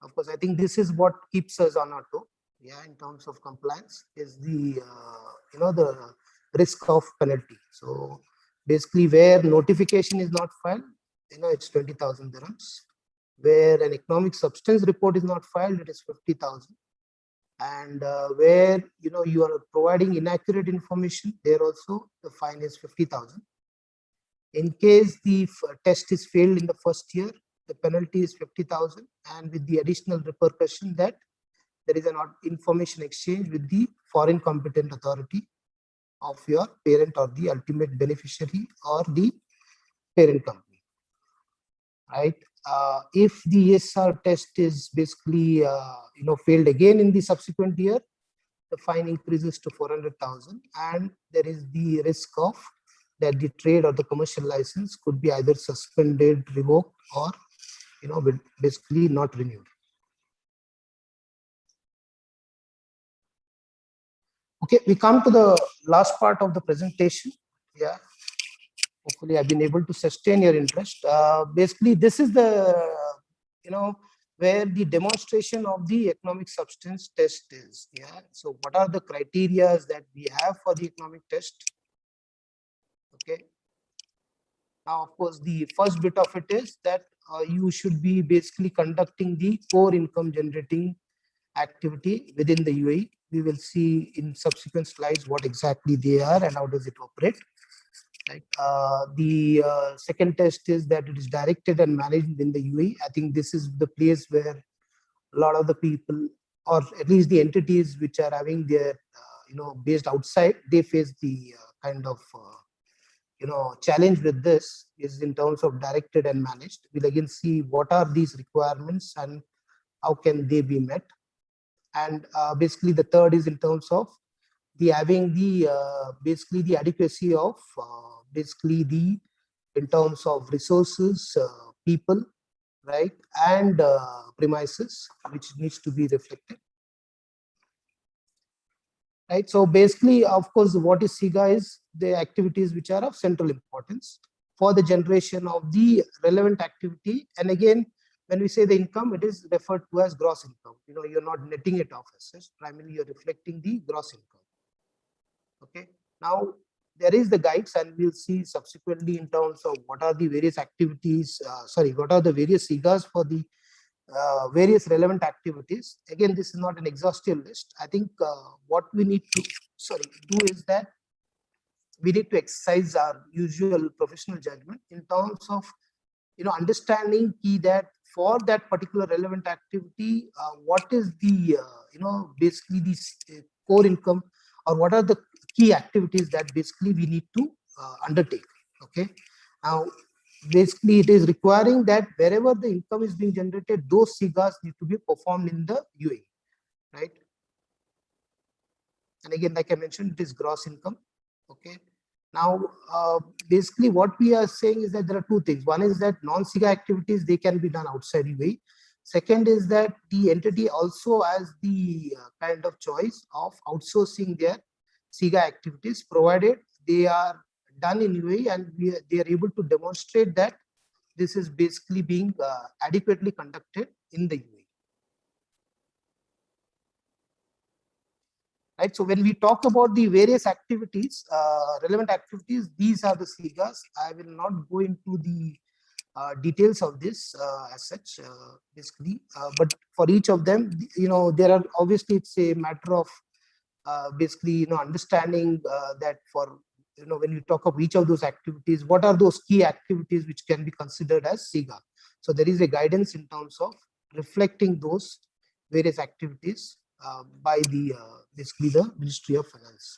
Of course, I think this is what keeps us on our toe, yeah, in terms of compliance, is the the risk of penalty. So basically, where notification is not filed, it's 20,000 dirhams. Where an economic substance report is not filed, it is 50,000. And where you are providing inaccurate information, there also the fine is 50,000. In case the test is failed in the first year, the penalty is 50,000, and with the additional repercussion that there is an information exchange with the foreign competent authority of your parent or the ultimate beneficiary or the parent company, right? If the ESR test is basically failed again in the subsequent year, the fine increases to 400,000, and there is the risk of that the trade or the commercial license could be either suspended, revoked, or basically not renewed. Okay, we come to the last part of the presentation. Yeah, hopefully I've been able to sustain your interest. Basically, this is the where the demonstration of the economic substance test is. Yeah, so what are the criteria that we have for the economic test? Okay, now of course the first bit of it is that you should be basically conducting the core income generating activity within the UAE. We will see in subsequent slides what exactly they are and how does it operate. Right. The second test is that it is directed and managed within the UAE. I think this is the place where a lot of the people, or at least the entities which are having their based outside, they face the kind of challenge with this is in terms of directed and managed. We'll again see what are these requirements and how can they be met. And basically the third is in terms of the having the basically the adequacy of basically the in terms of resources, people, right, and premises, which needs to be reflected. Right. So basically, of course, what is SEGA is the activities which are of central importance for the generation of the relevant activity. And again, when we say the income, it is referred to as gross income. You're not netting it off as such. Primarily, you're reflecting the gross income. Okay. Now, there is the guides, and we'll see subsequently in terms of what are the various activities, what are the various SEGAs for the various relevant activities. Again, this is not an exhaustive list. I think what we need to do is that we need to exercise our usual professional judgment in terms of understanding key that for that particular relevant activity, what is the basically the core income, or what are the key activities that basically we need to undertake. Okay, now basically it is requiring that wherever the income is being generated, those SEGAs need to be performed in the UAE, right? And again, like I mentioned, it is gross income. Okay, now basically what we are saying is that there are two things. One is that non-SEGA activities, they can be done outside UAE. Second is that the entity also has the kind of choice of outsourcing their SEGA activities, provided they are done in UAE and they are able to demonstrate that this is basically being adequately conducted in the UAE. Right. So when we talk about the various activities, relevant activities, these are the SEGAs. I will not go into the details of this as such, basically, but for each of them, there are obviously it's a matter of basically understanding that for when you talk of each of those activities, what are those key activities which can be considered as SEGA. So there is a guidance in terms of reflecting those various activities by the basically the Ministry of Finance.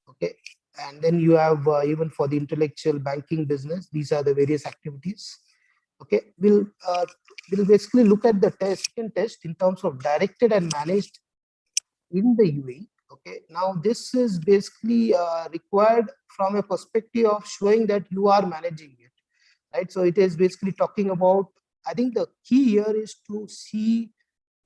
Okay, and then you have even for the intellectual banking business, these are the various activities. Okay, we'll basically look at the second test in terms of directed and managed in the UAE. Okay, now this is basically required from a perspective of showing that you are managing it, right? So it is basically talking about, I think the key here is to see,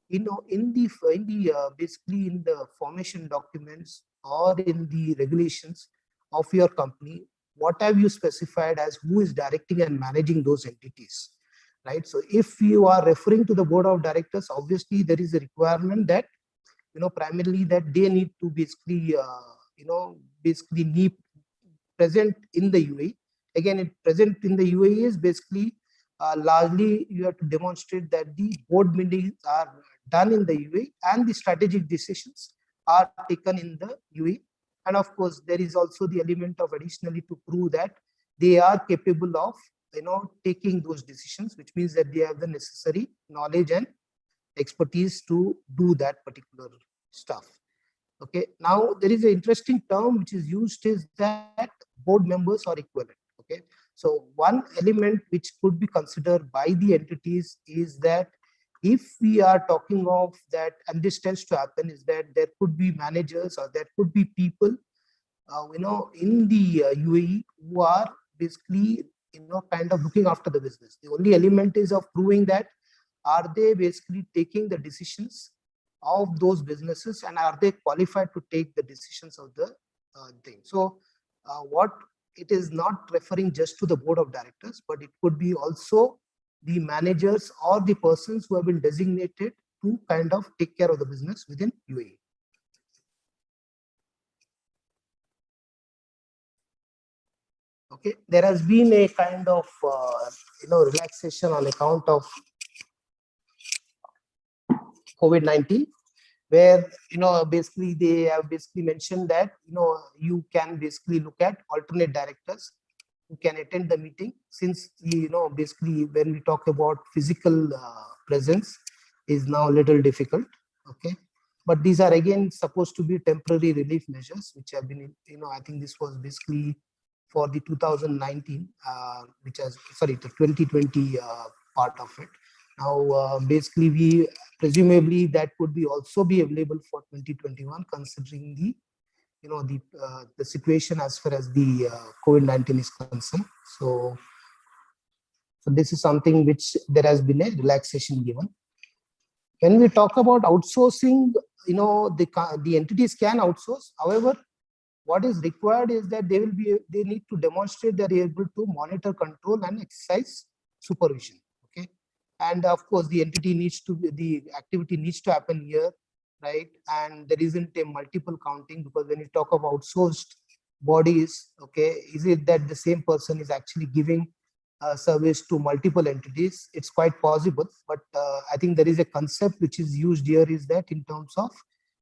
in the basically in the formation documents or in the regulations of your company, what have you specified as who is directing and managing those entities, right? So if you are referring to the board of directors, obviously there is a requirement that primarily that they need to basically basically need present in the UAE. Again, present in the UAE is basically largely you have to demonstrate that the board meetings are done in the UAE and the strategic decisions are taken in the UAE. And of course, there is also the element of additionally to prove that they are capable of taking those decisions, which means that they have the necessary knowledge and expertise to do that particular stuff. Okay, now there is an interesting term which is used, is that board members are equivalent. Okay, so one element which could be considered by the entities is that if we are talking of that, and this tends to happen, is that there could be managers or there could be people in the UAE who are basically kind of looking after the business. The only element is of proving that are they basically taking the decisions of those businesses and are they qualified to take the decisions of the thing. So what it is not referring just to the board of directors, but it could be also the managers or the persons who have been designated to kind of take care of the business within UAE. Okay, there has been a kind of relaxation on account of COVID-19, where basically they have basically mentioned that you can basically look at alternate directors who can attend the meeting, since basically when we talk about physical presence is now a little difficult. Okay, but these are again supposed to be temporary relief measures which have been I think this was basically for the 2019 which has, sorry, the 2020 part of it. Now basically we presumably that would be also be available for 2021, considering the the situation as far as the COVID-19 is concerned. So this is something which there has been a relaxation given. When we talk about outsourcing, the entities can outsource. However, what is required is that they need to demonstrate they are able to monitor, control, and exercise supervision. Okay, and of course the activity needs to happen here, right? And there isn't a multiple counting, because when you talk of outsourced bodies, okay, is it that the same person is actually giving service to multiple entities? It's quite possible, but I think there is a concept which is used here, is that in terms of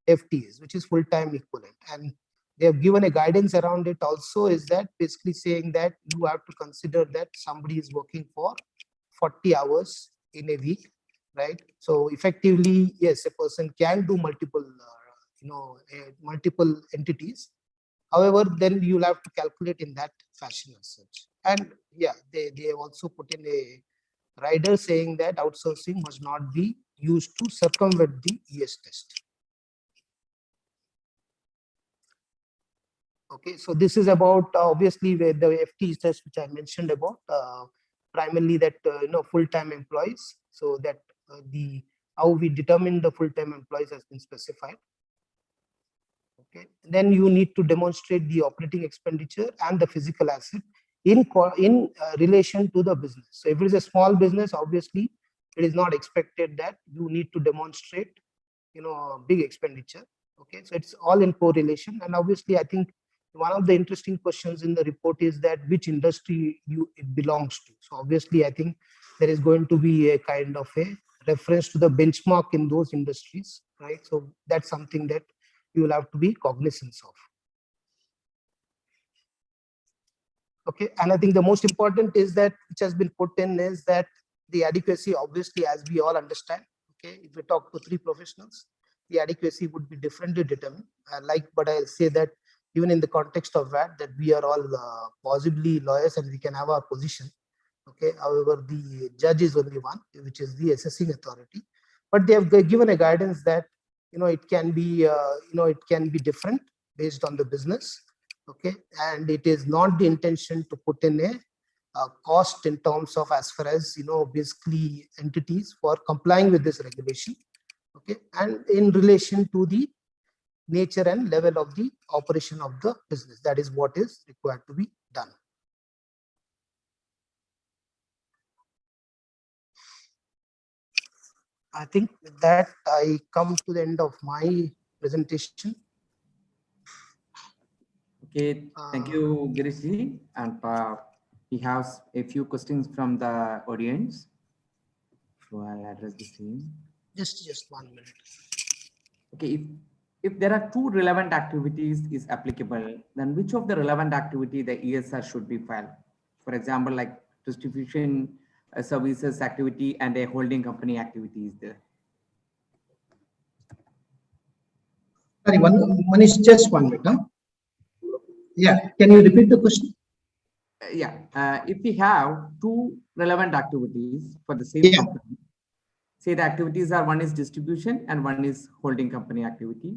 FTEs, which is full-time equivalent, and they have given a guidance around it also, is that basically saying that you have to consider that somebody is working for 40 hours in a week, right? So effectively, yes, a person can do multiple multiple entities. However, then you'll have to calculate in that fashion as such. And yeah, they have also put in a rider saying that outsourcing must not be used to circumvent the ES test. Okay, so this is about obviously where the FT test which I mentioned about, primarily that full-time employees, so that how we determine the full-time employees has been specified. Okay, then you need to demonstrate the operating expenditure and the physical asset in relation to the business. So if it is a small business, obviously it is not expected that you need to demonstrate big expenditure. Okay, so it's all in correlation. And obviously I think one of the interesting questions in the report is that which industry it belongs to. So obviously I think there is going to be a kind of a reference to the benchmark in those industries, right? So that's something that you will have to be cognizant of. Okay, and I think the most important is that which has been put in is that the adequacy, obviously, as we all understand, okay, if we talk to 3 professionals, the adequacy would be differently determined. But I'll say that even in the context of VAT, that we are all possibly lawyers and we can have our position. Okay, however, the judge is only one, which is the assessing authority. But they have given a guidance that it can be it can be different based on the business. Okay, and it is not the intention to put in a cost in terms of as far as basically entities for complying with this regulation. Okay, and in relation to the nature and level of the operation of the business, that is what is required to be done. I think with that I come to the end of my presentation. Okay, thank you, Girishji. And we have a few questions from the audience. So I'll address the same. Just 1 minute. Okay, if there are two relevant activities is applicable, then which of the relevant activity the ESR should be filed? For example, like distribution services activity and a holding company activity is there. Sorry, Manish, just 1 minute. Huh? Yeah, can you repeat the question? If we have two relevant activities for the same company, say the activities are one is distribution and one is holding company activity.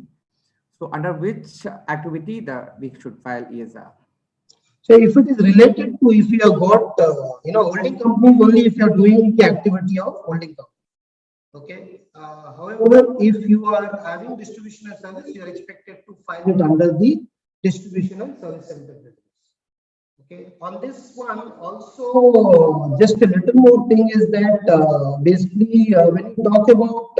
So under which activity we should file ESR? So if it is related to, if you have got, holding company only if you are doing the activity of holding company. Okay. However, if you are having distribution and service, you are expected to file it under the distribution and service center business. Okay. On this one, also just a little more thing is that basically when you talk about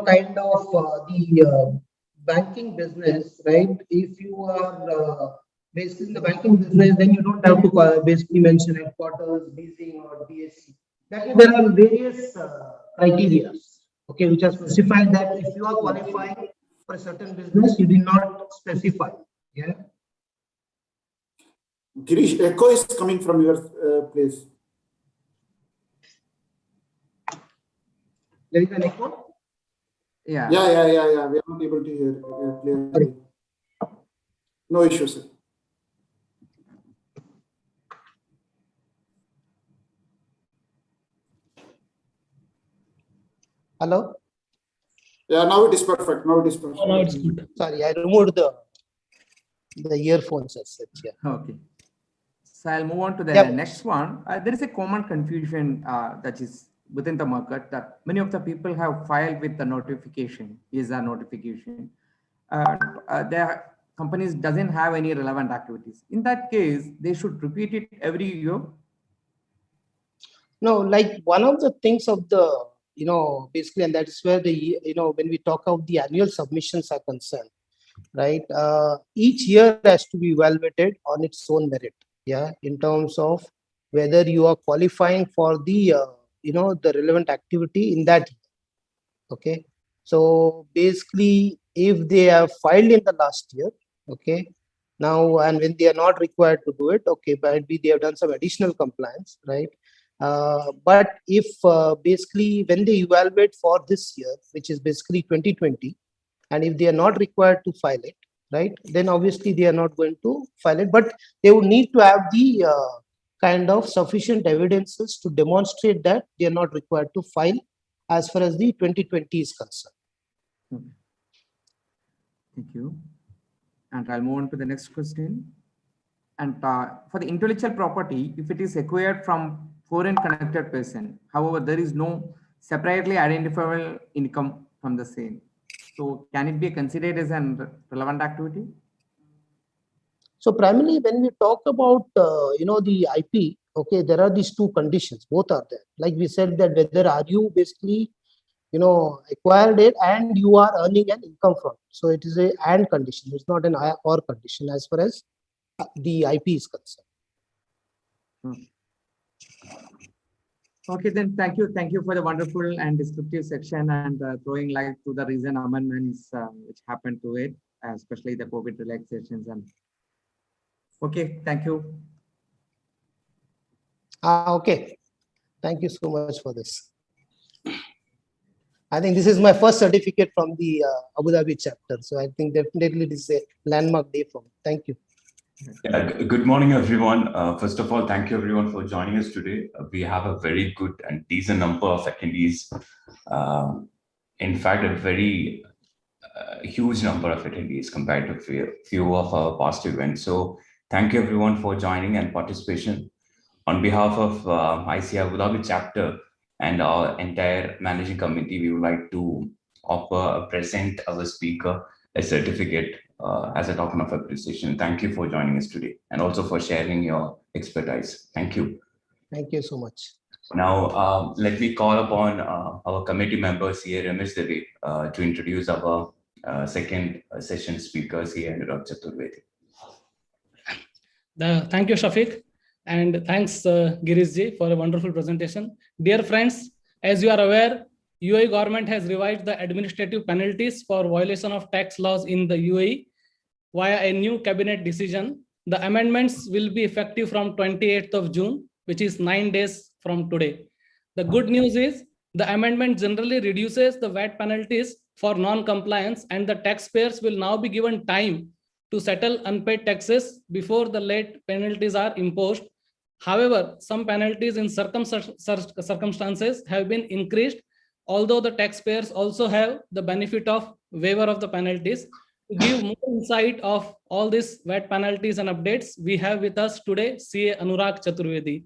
kind of the banking business, right? If you are basically in the banking business, then you don't have to basically mention headquarters, leasing, or DSC. There are various criteria, okay, which are specified that if you are qualifying for a certain business, you did not specify. Yeah. Girish, echo is coming from your place. There is an echo. Yeah. We are not able to hear clearly. No issues, sir. Hello. Yeah, now it is perfect. Now it is perfect. Now it's good. Sorry, I removed the earphones as such. Yeah. Okay. So I'll move on to the next one. There is a common confusion that is within the market that many of the people have filed with the notification, ESR notification. Their companies doesn't have any relevant activities. In that case, they should repeat it every year. No, like one of the things of the, basically, and that's where the, when we talk of the annual submissions are concerned, right? Each year has to be evaluated on its own merit. Yeah. In terms of whether you are qualifying for the, the relevant activity in that year. Okay. So basically, if they have filed in the last year, okay, now, and when they are not required to do it, okay, but they have done some additional compliance, right? But if basically when they evaluate for this year, which is basically 2020, and if they are not required to file it, right, then obviously they are not going to file it, but they would need to have the kind of sufficient evidences to demonstrate that they are not required to file as far as the 2020 is concerned. Okay. Thank you. And I'll move on to the next question. And for the intellectual property, if it is acquired from foreign connected person, however, there is no separately identifiable income from the same. So can it be considered as a relevant activity? So primarily when we talk about, the IP, okay, there are these two conditions, both are there. Like we said that whether are you basically, acquired it and you are earning an income from it. So it is a and condition. It's not an or condition as far as the IP is concerned. Okay, then thank you. Thank you for the wonderful and descriptive section and throwing light to the recent amendments which happened to it, especially the COVID relaxations. And okay, thank you. Okay, thank you so much for this. I think this is my first certificate from the Abu Dhabi chapter. So I think definitely this is a landmark day for me. Thank you. Good morning, everyone. First of all, thank you everyone for joining us today. We have a very good and decent number of attendees. In fact, a very huge number of attendees compared to few of our past events. So thank you everyone for joining and participation. On behalf of ICI Abu Dhabi chapter and our entire managing committee, we would like to present our speaker a certificate as a token of appreciation. Thank you for joining us today and also for sharing your expertise. Thank you. Thank you so much. Now, let me call upon our committee members here, Ramesh Devi, to introduce our second session speakers here, Anurag Chaturvedi. Thank you, Shafiq. And thanks, Girish ji, for a wonderful presentation. Dear friends, as you are aware, UAE government has revised the administrative penalties for violation of tax laws in the UAE via a new cabinet decision. The amendments will be effective from 28th of June, which is 9 days from today. The good news is the amendment generally reduces the VAT penalties for non-compliance, and the taxpayers will now be given time to settle unpaid taxes before the late penalties are imposed. However, some penalties in circumstances have been increased, although the taxpayers also have the benefit of waiver of the penalties. To give more insight of all these VAT penalties and updates, we have with us today CA Anurag Chaturvedi.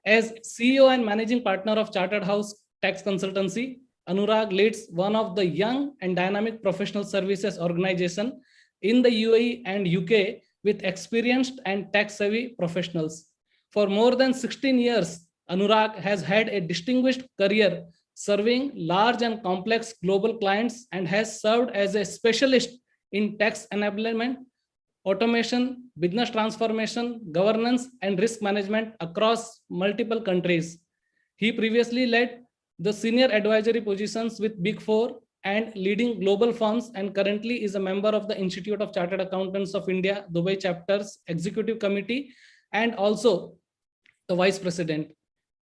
As CEO and managing partner of Chartered House Tax Consultancy, Anurag leads one of the young and dynamic professional services organization in the UAE and UK with experienced and tax-savvy professionals. For more than 16 years, Anurag has had a distinguished career serving large and complex global clients and has served as a specialist in tax enablement, automation, business transformation, governance, and risk management across multiple countries. He previously led the senior advisory positions with Big Four and leading global firms, and currently is a member of the Institute of Chartered Accountants of India, Dubai chapter's executive committee, and also the vice president.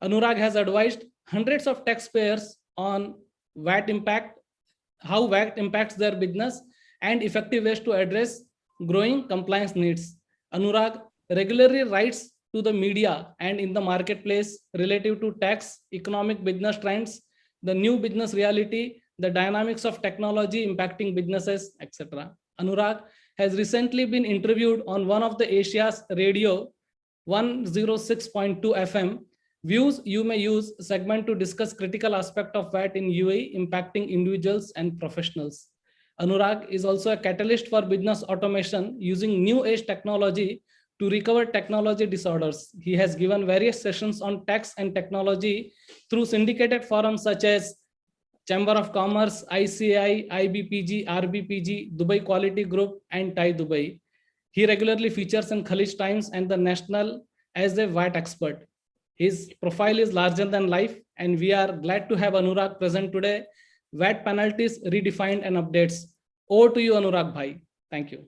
Anurag has advised hundreds of taxpayers on VAT impact, how VAT impacts their business, and effective ways to address growing compliance needs. Anurag regularly writes to the media and in the marketplace relative to tax, economic business trends, the new business reality, the dynamics of technology impacting businesses, etc. Anurag has recently been interviewed on one of the Asia's radio 106.2 FM Views You May Use segment to discuss critical aspect of VAT in UAE impacting individuals and professionals. Anurag is also a catalyst for business automation using new age technology to recover technology disorders. He has given various sessions on tax and technology through syndicated forums such as Chamber of Commerce, ICI, IBPG, RBPG, Dubai Quality Group, and TAI Dubai. He regularly features in Khalij Times and the National as a VAT expert. His profile is larger than life, and we are glad to have Anurag present today. VAT penalties redefined and updates. Over to you, Anurag Bhai. Thank you.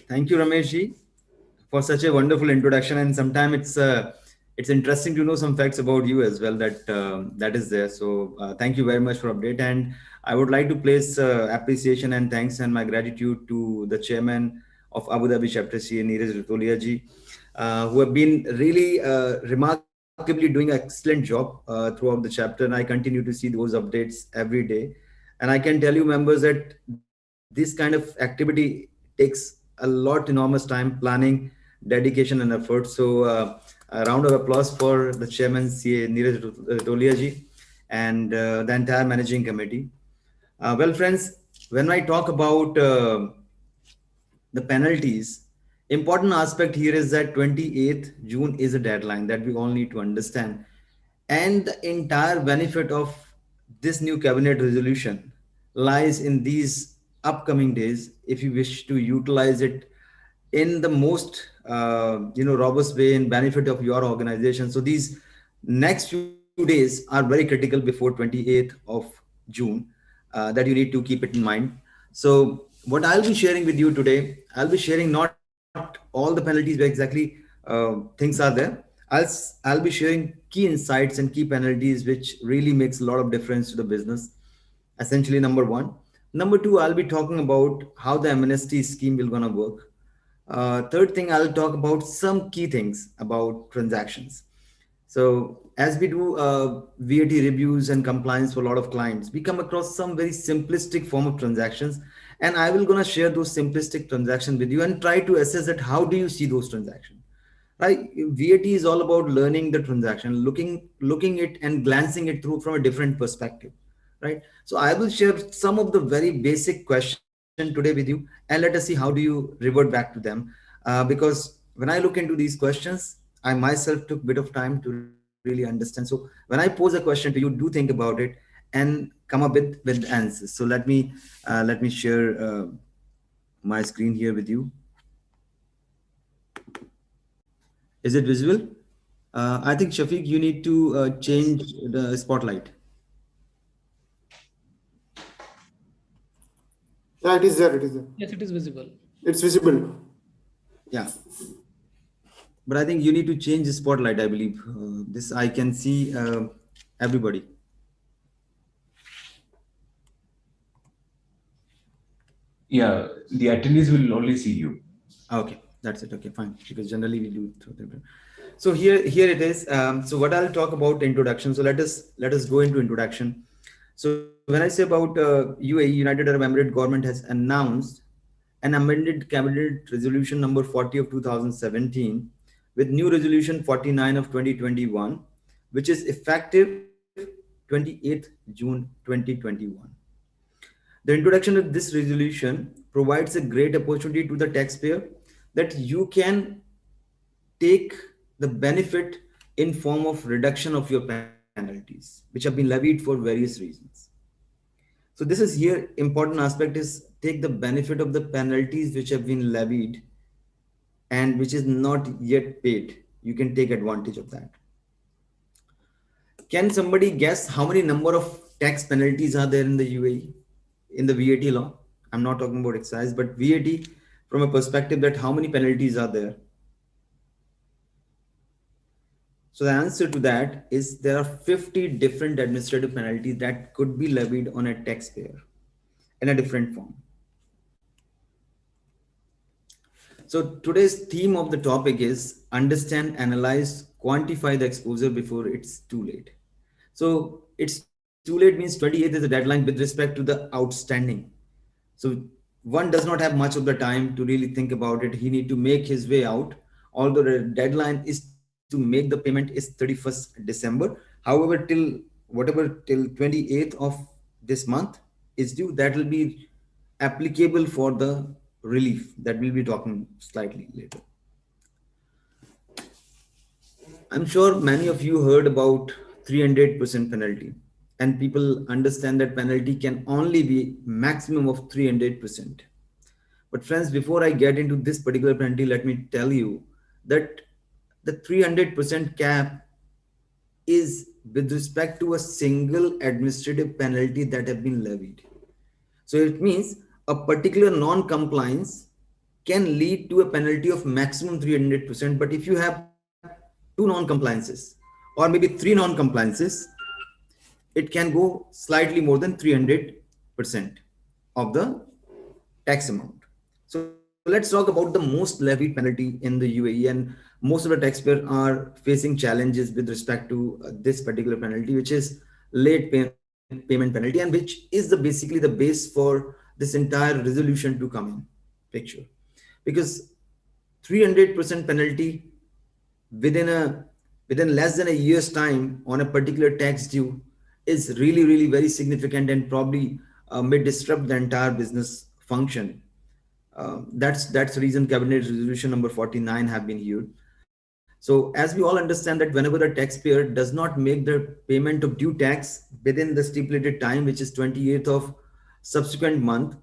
Thank you, Ramesh ji, for such a wonderful introduction. And sometimes it's interesting to know some facts about you as well that is there. So thank you very much for update. And I would like to place appreciation and thanks and my gratitude to the chairman of Abu Dhabi chapter CA Neeraj Ratolia ji, who have been really remarkably doing an excellent job throughout the chapter. And I continue to see those updates every day. And I can tell you members that this kind of activity takes a lot enormous time, planning, dedication, and effort. So a round of applause for the chairman CA Neeraj Ratolia ji and the entire managing committee. Well, friends, when I talk about the penalties, important aspect here is that 28th June is a deadline that we all need to understand. And the entire benefit of this new cabinet resolution lies in these upcoming days if you wish to utilize it in the most robust way in benefit of your organization. So these next few days are very critical before 28th of June that you need to keep it in mind. So what I'll be sharing with you today, I'll be sharing not all the penalties where exactly things are there. I'll be sharing key insights and key penalties which really makes a lot of difference to the business. Essentially, number one. Number two, I'll be talking about how the amnesty scheme will gonna work. Third thing, I'll talk about some key things about transactions. So as we do VAT reviews and compliance for a lot of clients, we come across some very simplistic form of transactions, and I will gonna share those simplistic transactions with you and try to assess that how do you see those transactions. Right? VAT is all about learning the transaction, looking it and glancing it through from a different perspective. Right? So I will share some of the very basic questions today with you, and let us see how do you revert back to them. Because when I look into these questions, I myself took a bit of time to really understand. So when I pose a question to you, do think about it and come up with answers. So let me share my screen here with you. Is it visible? I think Shafiq, you need to change the spotlight. Yeah, it is there. It is there. Yes, it is visible. It's visible. Yeah. But I think you need to change the spotlight, I believe. This I can see everybody. Yeah, the attendees will only see you. Okay, that's it. Okay, fine. Because generally we do it through the. So here it is. So what I'll talk about introduction. So let us go into introduction. So when I say about UAE, United Arab Emirates government has announced an amended cabinet resolution number 40 of 2017 with new resolution 49 of 2021, which is effective 28th June 2021. The introduction of this resolution provides a great opportunity to the taxpayer that you can take the benefit in form of reduction of your penalties, which have been levied for various reasons. So this is here important aspect is take the benefit of the penalties which have been levied and which is not yet paid. You can take advantage of that. Can somebody guess how many number of tax penalties are there in the UAE in the VAT law? I'm not talking about excise, but VAT from a perspective that how many penalties are there? So the answer to that is there are 50 different administrative penalties that could be levied on a taxpayer in a different form. So today's theme of the topic is understand, analyze, quantify the exposure before it's too late. So it's too late means 28th is the deadline with respect to the outstanding. So one does not have much of the time to really think about it. He need to make his way out. Although the deadline is to make the payment is 31st December. However, till 28th of this month is due, that will be applicable for the relief that we'll be talking slightly later. I'm sure many of you heard about 300% penalty, and people understand that penalty can only be maximum of 300%. But friends, before I get into this particular penalty, let me tell you that the 300% cap is with respect to a single administrative penalty that have been levied. So it means a particular non-compliance can lead to a penalty of maximum 300%. But if you have two non-compliances or maybe three non-compliances, it can go slightly more than 300% of the tax amount. So let's talk about the most levied penalty in the UAE, and most of the taxpayers are facing challenges with respect to this particular penalty, which is late payment penalty, and which is basically the base for this entire resolution to come in picture. Because 300% penalty within less than a year's time on a particular tax due is really very significant and probably may disrupt the entire business function. That's the reason cabinet resolution number 49 have been used. So as we all understand that whenever a taxpayer does not make the payment of due tax within the stipulated time, which is 28th of subsequent month,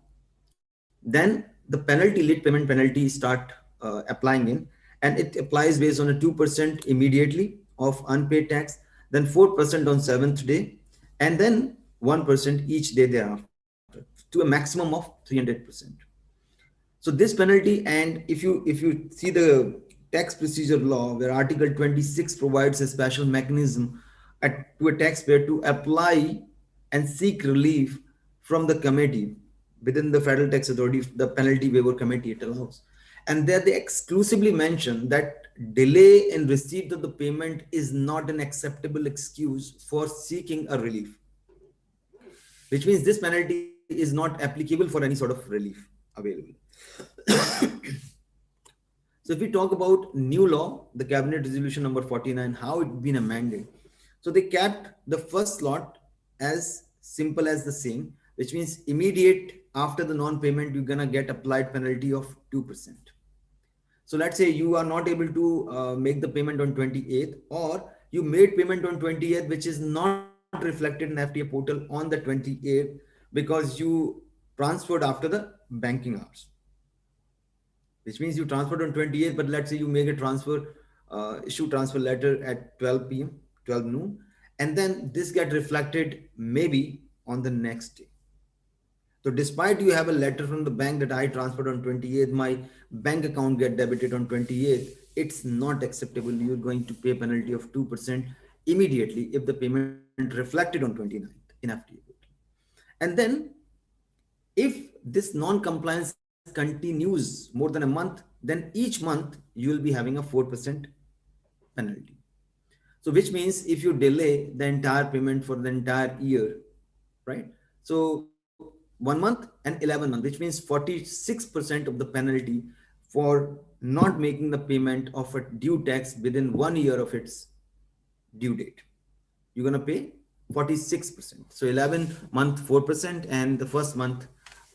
then the penalty, late payment penalty start applying in, and it applies based on a 2% immediately of unpaid tax, then 4% on 7th day, and then 1% each day thereafter, to a maximum of 300%. So this penalty, and if you see the tax procedure law, where Article 26 provides a special mechanism to a taxpayer to apply and seek relief from the committee within the Federal Tax Authority, the penalty waiver committee it allows. And there they exclusively mention that delay in receipt of the payment is not an acceptable excuse for seeking a relief, which means this penalty is not applicable for any sort of relief available. So if we talk about new law, the Cabinet Resolution number 49, how it's been amended. So they kept the first slot as simple as the same, which means immediate after the non-payment, you're gonna get applied penalty of 2%. So let's say you are not able to make the payment on 28th, or you made payment on 28th, which is not reflected in FTA portal on the 28th because you transferred after the banking hours. Which means you transferred on 28th, but let's say you make a transfer, issue transfer letter at 12 p.m., 12 noon, and then this get reflected maybe on the next day. So despite you have a letter from the bank that I transferred on 28th, my bank account get debited on 28th, it's not acceptable. You're going to pay penalty of 2% immediately if the payment reflected on 29th in FTA. And then if this non-compliance continues more than a month, then each month you will be having a 4% penalty. So which means if you delay the entire payment for the entire year, right? So 1 month and 11 months, which means 46% of the penalty for not making the payment of a due tax within 1 year of its due date. You're going to pay 46%. So 11 month 4% and the first month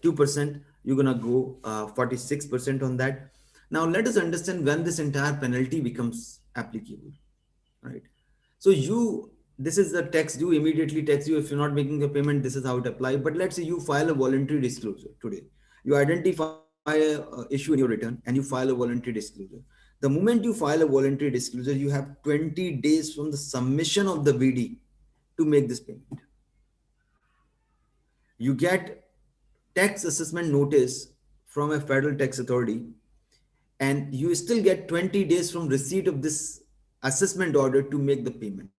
2%. You're going to go 46% on that. Now let us understand when this entire penalty becomes applicable, right? So this is the tax due, immediately tax you if you're not making a payment. This is how it applies. But let's say you file a voluntary disclosure today. You identify a issue in your return and you file a voluntary disclosure. The moment you file a voluntary disclosure, you have 20 days from the submission of the VD to make this payment. You get tax assessment notice from a federal tax authority, and you still get 20 days from receipt of this assessment order to make the payment.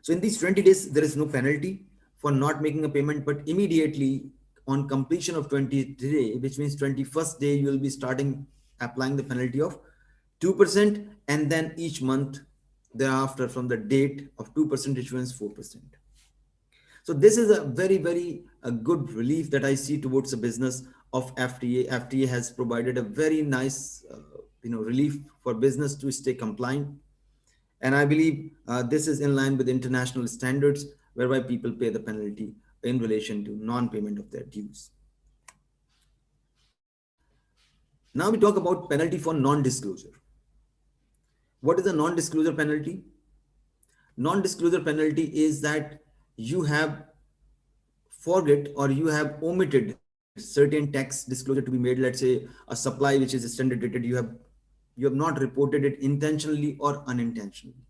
So in these 20 days, there is no penalty for not making a payment, but immediately on completion of 20th day, which means 21st day, you will be starting applying the penalty of 2%, and then each month thereafter from the date of 2% issuance 4%. So this is a very, very good relief that I see towards the business of FTA. FTA has provided a very nice relief for business to stay compliant. And I believe this is in line with international standards whereby people pay the penalty in relation to non-payment of their dues. Now we talk about penalty for non-disclosure. What is a non-disclosure penalty? Non-disclosure penalty is that you have forget or you have omitted certain tax disclosure to be made. Let's say a supply which is standard rated, you have not reported it intentionally or unintentionally.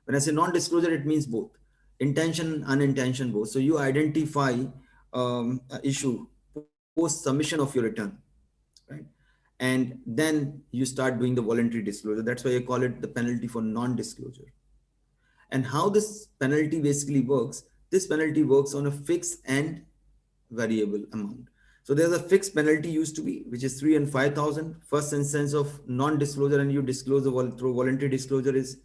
When I say non-disclosure, it means both intention, unintention, both. So you identify an issue post submission of your return, right? And then you start doing the voluntary disclosure. That's why I call it the penalty for non-disclosure. And how this penalty basically works, this penalty works on a fixed and variable amount. So there's a fixed penalty used to be, which is 3,000 and 5,000. First instance of non-disclosure and you disclose through voluntary disclosure is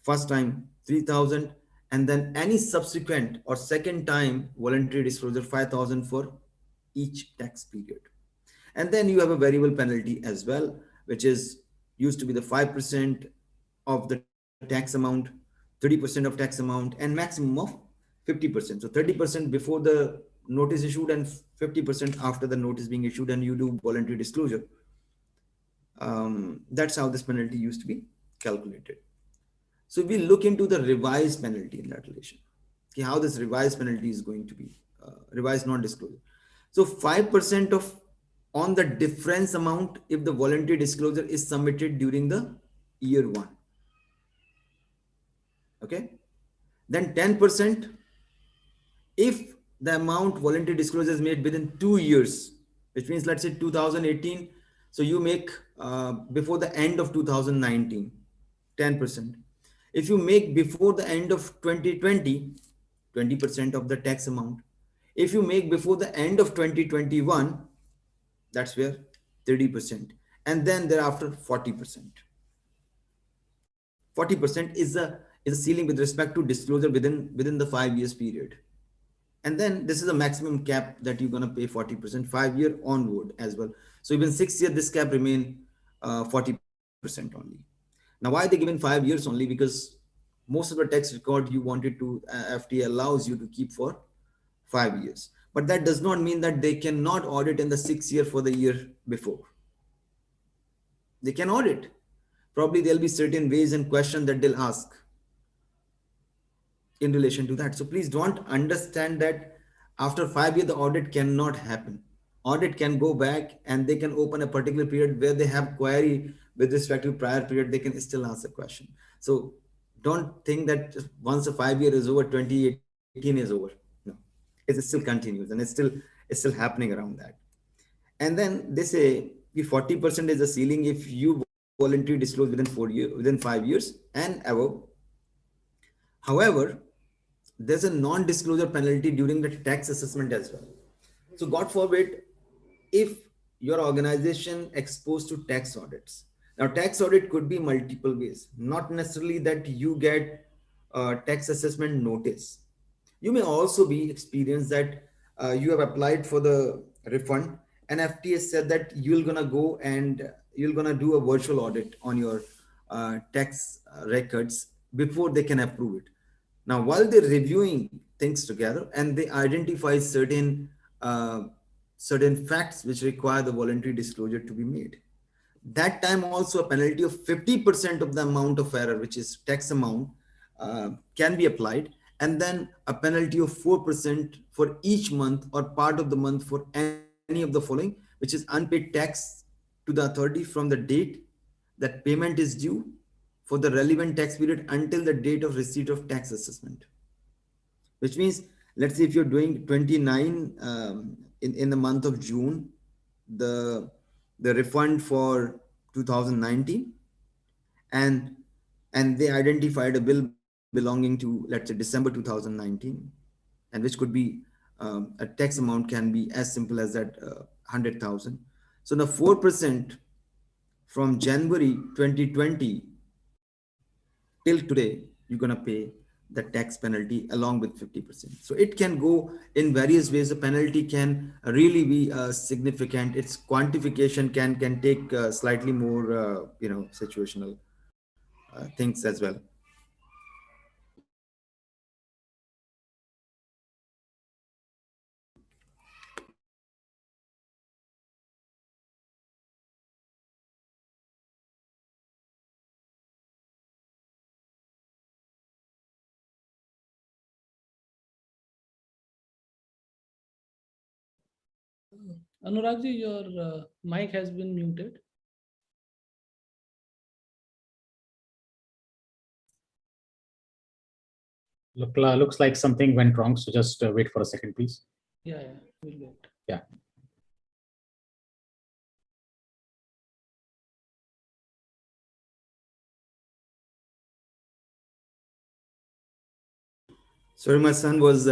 first time 3,000, and then any subsequent or second time voluntary disclosure 5,000 for each tax period. And then you have a variable penalty as well, which is used to be the 5% of the tax amount, 30% of tax amount, and maximum of 50%. So 30% before the notice issued and 50% after the notice being issued, and you do voluntary disclosure. That's how this penalty used to be calculated. So we look into the revised penalty in that relation. Okay, how this revised penalty is going to be revised non-disclosure. So 5% of on the difference amount if the voluntary disclosure is submitted during the year 1. Okay, then 10% if the amount voluntary disclosure is made within 2 years, which means let's say 2018. So you make before the end of 2019, 10%. If you make before the end of 2020, 20% of the tax amount. If you make before the end of 2021, that's where 30%. And then thereafter 40%. 40% is a ceiling with respect to disclosure within the 5 years period. And then this is a maximum cap that you're going to pay 40%, 5 year onward as well. So even 6 year, this cap remain 40% only. Now, why they given 5 years only? Because most of the tax record you wanted to, FTA allows you to keep for 5 years. But that does not mean that they cannot audit in the 6th year for the year before. They can audit. Probably there'll be certain ways and questions that they'll ask in relation to that. So please don't understand that after 5 years, the audit cannot happen. Audit can go back and they can open a particular period where they have query with respect to prior period, they can still ask a question. So don't think that once a 5 year is over, 2018 is over. No, it still continues and it's still happening around that. And then they say the 40% is the ceiling if you voluntarily disclose within 5 years and above. However, there's a non-disclosure penalty during the tax assessment as well. So God forbid, if your organization exposed to tax audits. Now, tax audit could be multiple ways, not necessarily that you get a tax assessment notice. You may also be experienced that you have applied for the refund and FTA said that you're gonna go and you're gonna do a virtual audit on your tax records before they can approve it. Now, while they're reviewing things together and they identify certain facts which require the voluntary disclosure to be made, that time also a penalty of 50% of the amount of error, which is tax amount, can be applied, and then a penalty of 4% for each month or part of the month for any of the following, which is unpaid tax to the authority from the date that payment is due for the relevant tax period until the date of receipt of tax assessment. Which means, let's say if you're doing 29 in the month of June, the refund for 2019, and they identified a bill belonging to, let's say, December 2019, and which could be a tax amount can be as simple as that 100,000. So the 4% from January 2020 till today, you're going to pay the tax penalty along with 50%. So it can go in various ways. The penalty can really be significant. Its quantification can take slightly more, situational things as well. Anuragji, your mic has been muted. Looks like something went wrong. So just wait for a second, please. Yeah, we'll wait. Yeah. Sorry, my son was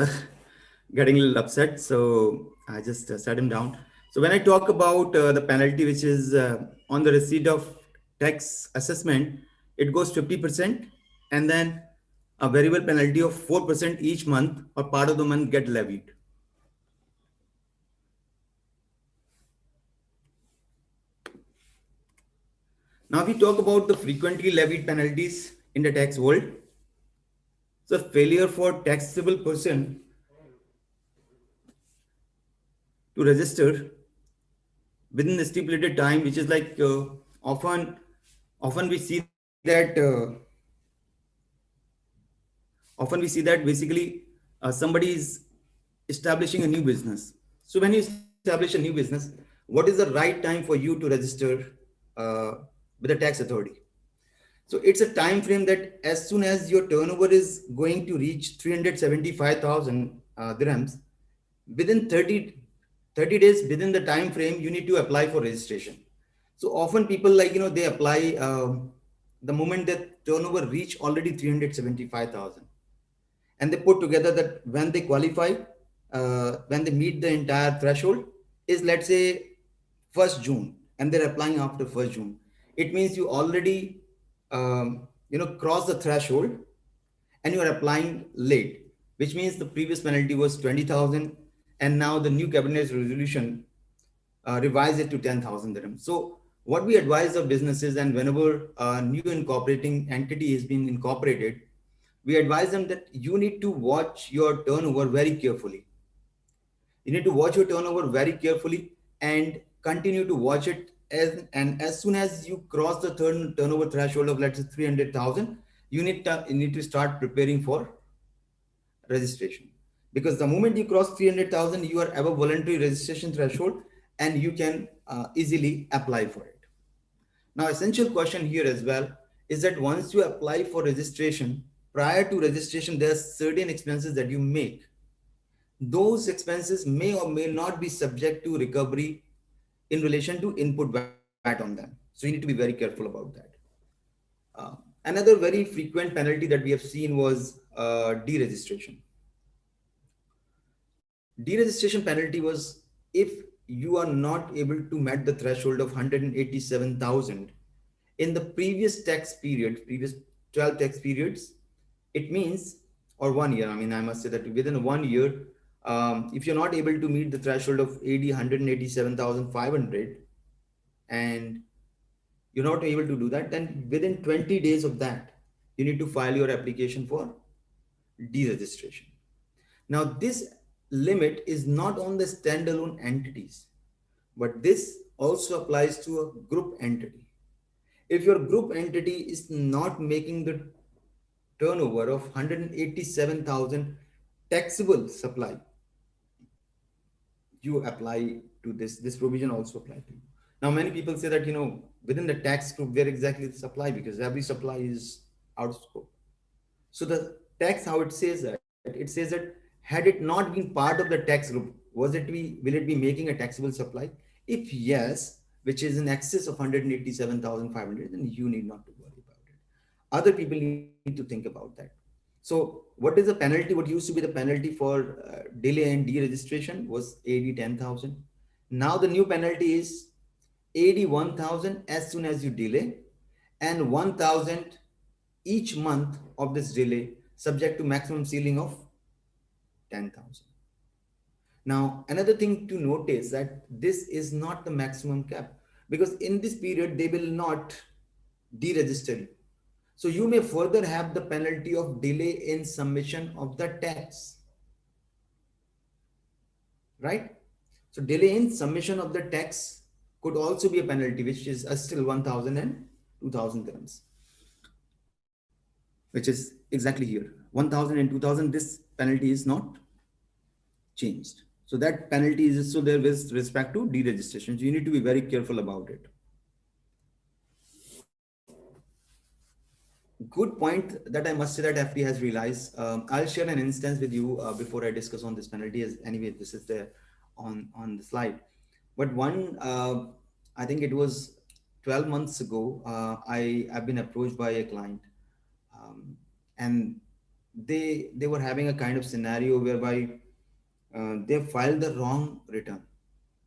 getting a little upset, so I just sat him down. So when I talk about the penalty, which is on the receipt of tax assessment, it goes 50%, and then a variable penalty of 4% each month or part of the month get levied. Now we talk about the frequently levied penalties in the tax world. So failure for taxable person to register within the stipulated time, which is like often we see that basically somebody is establishing a new business. So when you establish a new business, what is the right time for you to register with the tax authority? So it's a time frame that as soon as your turnover is going to reach 375,000 dirhams, within 30 days within the time frame, you need to apply for registration. So often people they apply the moment that turnover reach already 375,000, and they put together that when they qualify, when they meet the entire threshold is, let's say, 1st June, and they're applying after 1st June. It means you already, cross the threshold and you are applying late, which means the previous penalty was 20,000 and now the new cabinet resolution revise it to 10,000 dirhams. So what we advise of businesses, and whenever a new incorporating entity is being incorporated, we advise them that you need to watch your turnover very carefully. You need to watch your turnover very carefully and continue to watch it as soon as you cross the turnover threshold of, let's say, 300,000, you need to start preparing for registration, because the moment you cross 300,000, you are above voluntary registration threshold and you can easily apply for it. Now, essential question here as well is that once you apply for registration, prior to registration, there are certain expenses that you make. Those expenses may or may not be subject to recovery in relation to input VAT on them. So you need to be very careful about that. Another very frequent penalty that we have seen was deregistration. Deregistration penalty was if you are not able to meet the threshold of 187,000 in the previous tax period, previous 12 tax periods, it means, or 1 year, I mean, I must say that within 1 year, if you're not able to meet the threshold of 187,500 and you're not able to do that, then within 20 days of that, you need to file your application for deregistration. Now, this limit is not on the standalone entities, but this also applies to a group entity. If your group entity is not making the turnover of 187,000 taxable supply, you apply to this provision also apply to you. Now, many people say that, within the tax group, where exactly the supply, because every supply is out of scope. So the tax, how it says that, it says that had it not been part of the tax group, will it be making a taxable supply? If yes, which is in excess of 187,500, then you need not to worry about it. Other people need to think about that. So what is the penalty? What used to be the penalty for delay and deregistration was AD 10,000. Now the new penalty is AD 1,000 as soon as you delay, and 1,000 each month of this delay, subject to maximum ceiling of 10,000. Now, another thing to notice that this is not the maximum cap, because in this period, they will not deregister you. So you may further have the penalty of delay in submission of the tax, right? So delay in submission of the tax could also be a penalty, which is still 1,000 and 2,000 dirhams, which is exactly here. 1,000 and 2,000, this penalty is not changed. So that penalty is still there with respect to deregistration. So you need to be very careful about it. Good point that I must say that FD has realized. I'll share an instance with you before I discuss on this penalty. As anyway, this is there on the slide. But I think it was 12 months ago, I've been approached by a client, and they were having a kind of scenario whereby they filed the wrong return.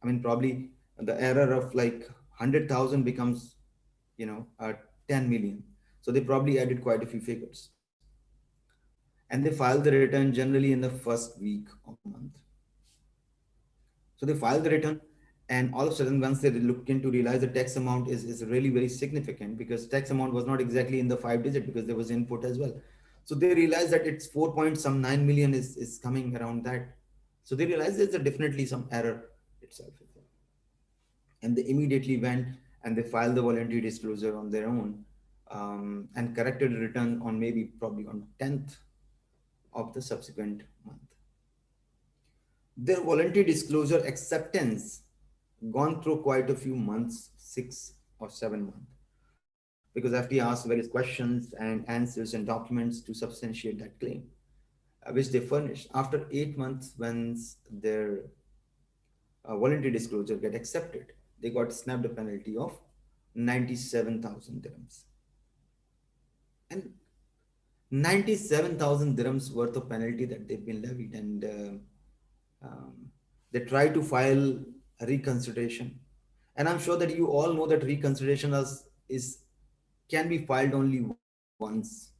I mean, probably the error of like 100,000 becomes, 10 million. So they probably added quite a few figures. And they filed the return generally in the first week of the month. So they filed the return, and all of a sudden, once they looked into, realize the tax amount is really very significant, because tax amount was not exactly in the 5-digit, because there was input as well. So they realized that it's 4.9 million is coming around that. So they realized there's definitely some error itself. And they immediately went and they filed the voluntary disclosure on their own, and corrected the return on probably on 10th of the subsequent month. Their voluntary disclosure acceptance gone through quite a few months, 6 or 7 months, because FD asked various questions and answers and documents to substantiate that claim, which they furnished. After 8 months, when their voluntary disclosure get accepted, they got snapped a penalty of 97,000 dirhams. And 97,000 dirhams worth of penalty that they've been levied. And They try to file a reconsideration. And I'm sure that you all know that reconsideration can be filed only once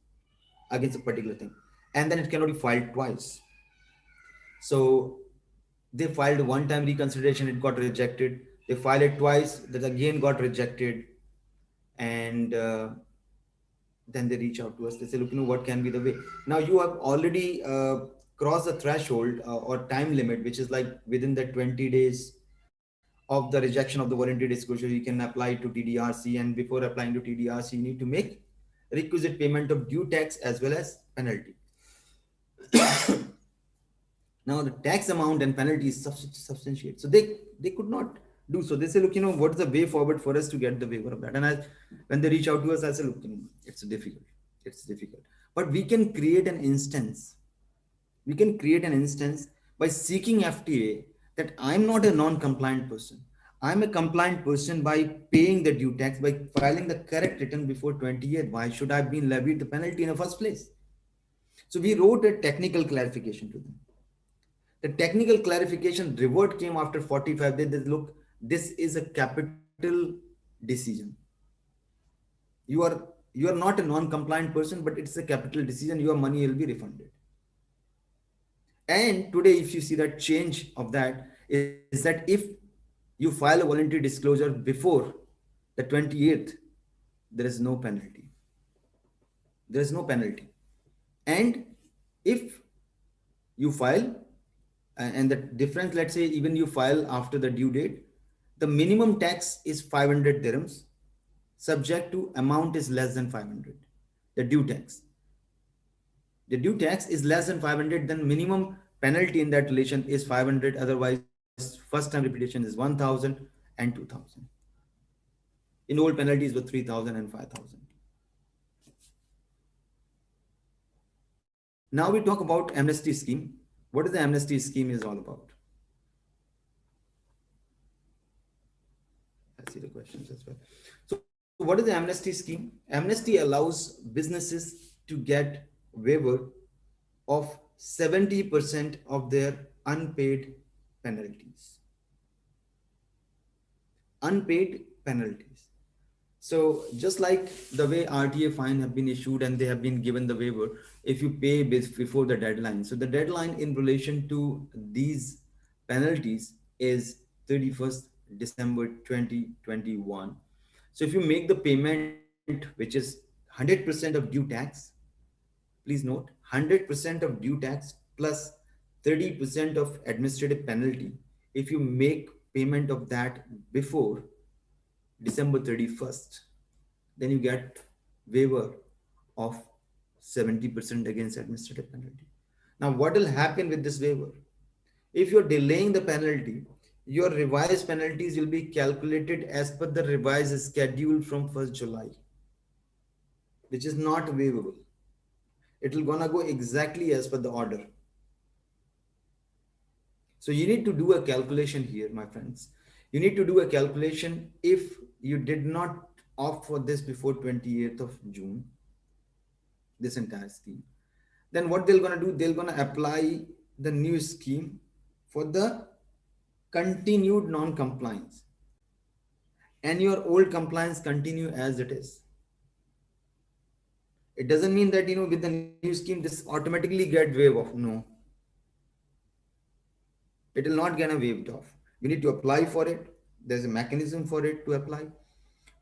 against a particular thing. And then it cannot be filed twice. So they filed one time reconsideration, it got rejected. They filed it twice, that again got rejected. And then they reach out to us. They say, look, what can be the way? Now you have already crossed the threshold or time limit, which is like within the 20 days of the rejection of the voluntary disclosure, you can apply to TDRC. And before applying to TDRC, you need to make requisite payment of due tax as well as penalty. Now the tax amount and penalty is substantiate. So they could not do so. They say, look, what's the way forward for us to get the waiver of that? And when they reach out to us, I say, look, it's difficult. It's difficult. But we can create an instance. We can create an instance by seeking FTA that I'm not a non-compliant person. I'm a compliant person by paying the due tax, by filing the correct return before 28th. Why should I have been levied the penalty in the first place? So we wrote a technical clarification to them. The technical clarification reward came after 45 days. Look, this is a capital decision. You are not a non-compliant person, but it's a capital decision. Your money will be refunded. And today, if you see that change of that, is that if you file a voluntary disclosure before the 28th, there is no penalty. There is no penalty. And if you file, and the difference, let's say even you file after the due date, the minimum tax is 500 dirhams, subject to amount is less than 500, the due tax. The due tax is less than 500, then minimum penalty in that relation is 500. Otherwise, first time repetition is 1,000 and 2,000. In old penalties were 3,000 and 5,000. Now we talk about amnesty scheme. What is the amnesty scheme is all about? I see the questions as well. So what is the amnesty scheme? Amnesty allows businesses to get waiver of 70% of their unpaid penalties. Unpaid penalties. So just like the way RTA fine have been issued and they have been given the waiver, if you pay before the deadline. So the deadline in relation to these penalties is 31st December 2021. So if you make the payment, which is 100% of due tax, please note 100% of due tax plus 30% of administrative penalty. If you make payment of that before December 31st, then you get waiver of 70% against administrative penalty. Now, what will happen with this waiver? If you're delaying the penalty, your revised penalties will be calculated as per the revised schedule from 1st July, which is not waivable. It will gonna go exactly as per the order. So you need to do a calculation here, my friends. You need to do a calculation if you did not opt for this before 28th of June, this entire scheme. Then what they're gonna do, they're gonna apply the new scheme for the continued non-compliance. And your old compliance continue as it is. It doesn't mean that, with the new scheme, this automatically get waived off. No. It will not get waived off. You need to apply for it. There's a mechanism for it to apply.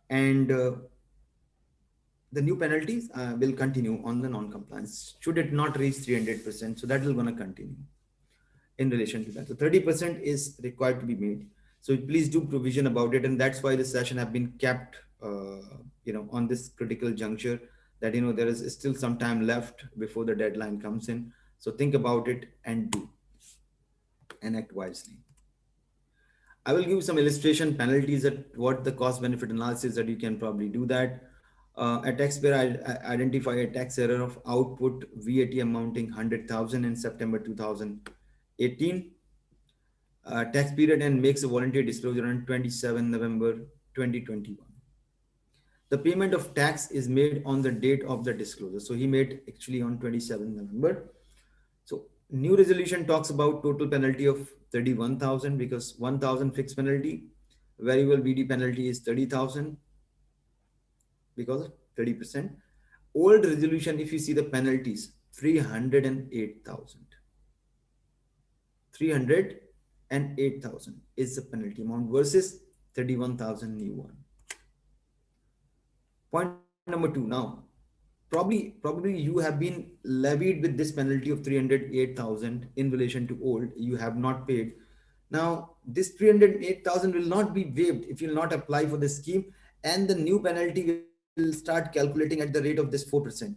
And the new penalties will continue on the non-compliance. Should it not reach 300%, so that will gonna continue in relation to that. So 30% is required to be made. So please do provision about it. And that's why the session have been kept, on this critical juncture, that, there is still some time left before the deadline comes in. So think about it and do, and act wisely. I will give some illustration penalties at what the cost benefit analysis that you can probably do that. A taxpayer identify a tax error of output VAT amounting 100,000 in September 2018. Tax period and makes a voluntary disclosure on 27 November 2021. The payment of tax is made on the date of the disclosure. So he made actually on 27 November. So New resolution talks about total penalty of 31,000 because 1,000 fixed penalty, variable VD penalty is 30,000 because of 30%. Old resolution, if you see the penalties, 308,000. 308,000 is the penalty amount versus 31,000 new one. Point number two. Now, probably you have been levied with this penalty of 308,000 in relation to old. You have not paid. Now, this 308,000 will not be waived if you will not apply for the scheme, and the new penalty will start calculating at the rate of this 4%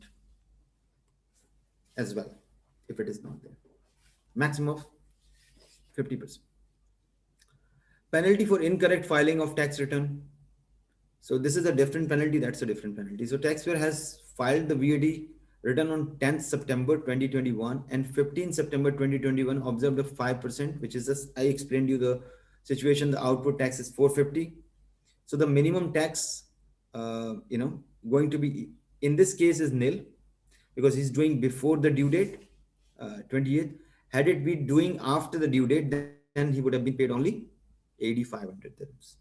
as well, if it is not there. Maximum of 50%. Penalty for incorrect filing of tax return. So this is a different penalty, that's a different penalty. So taxpayer has filed the VAT return on 10th September 2021 and 15th September 2021 observed a 5%, which is just, I explained you the situation, the output tax is 450. So the minimum tax, going to be, in this case is nil because he's doing before the due date, 28th. Had it been doing after the due date, then he would have been paid only 8,500 dirhams.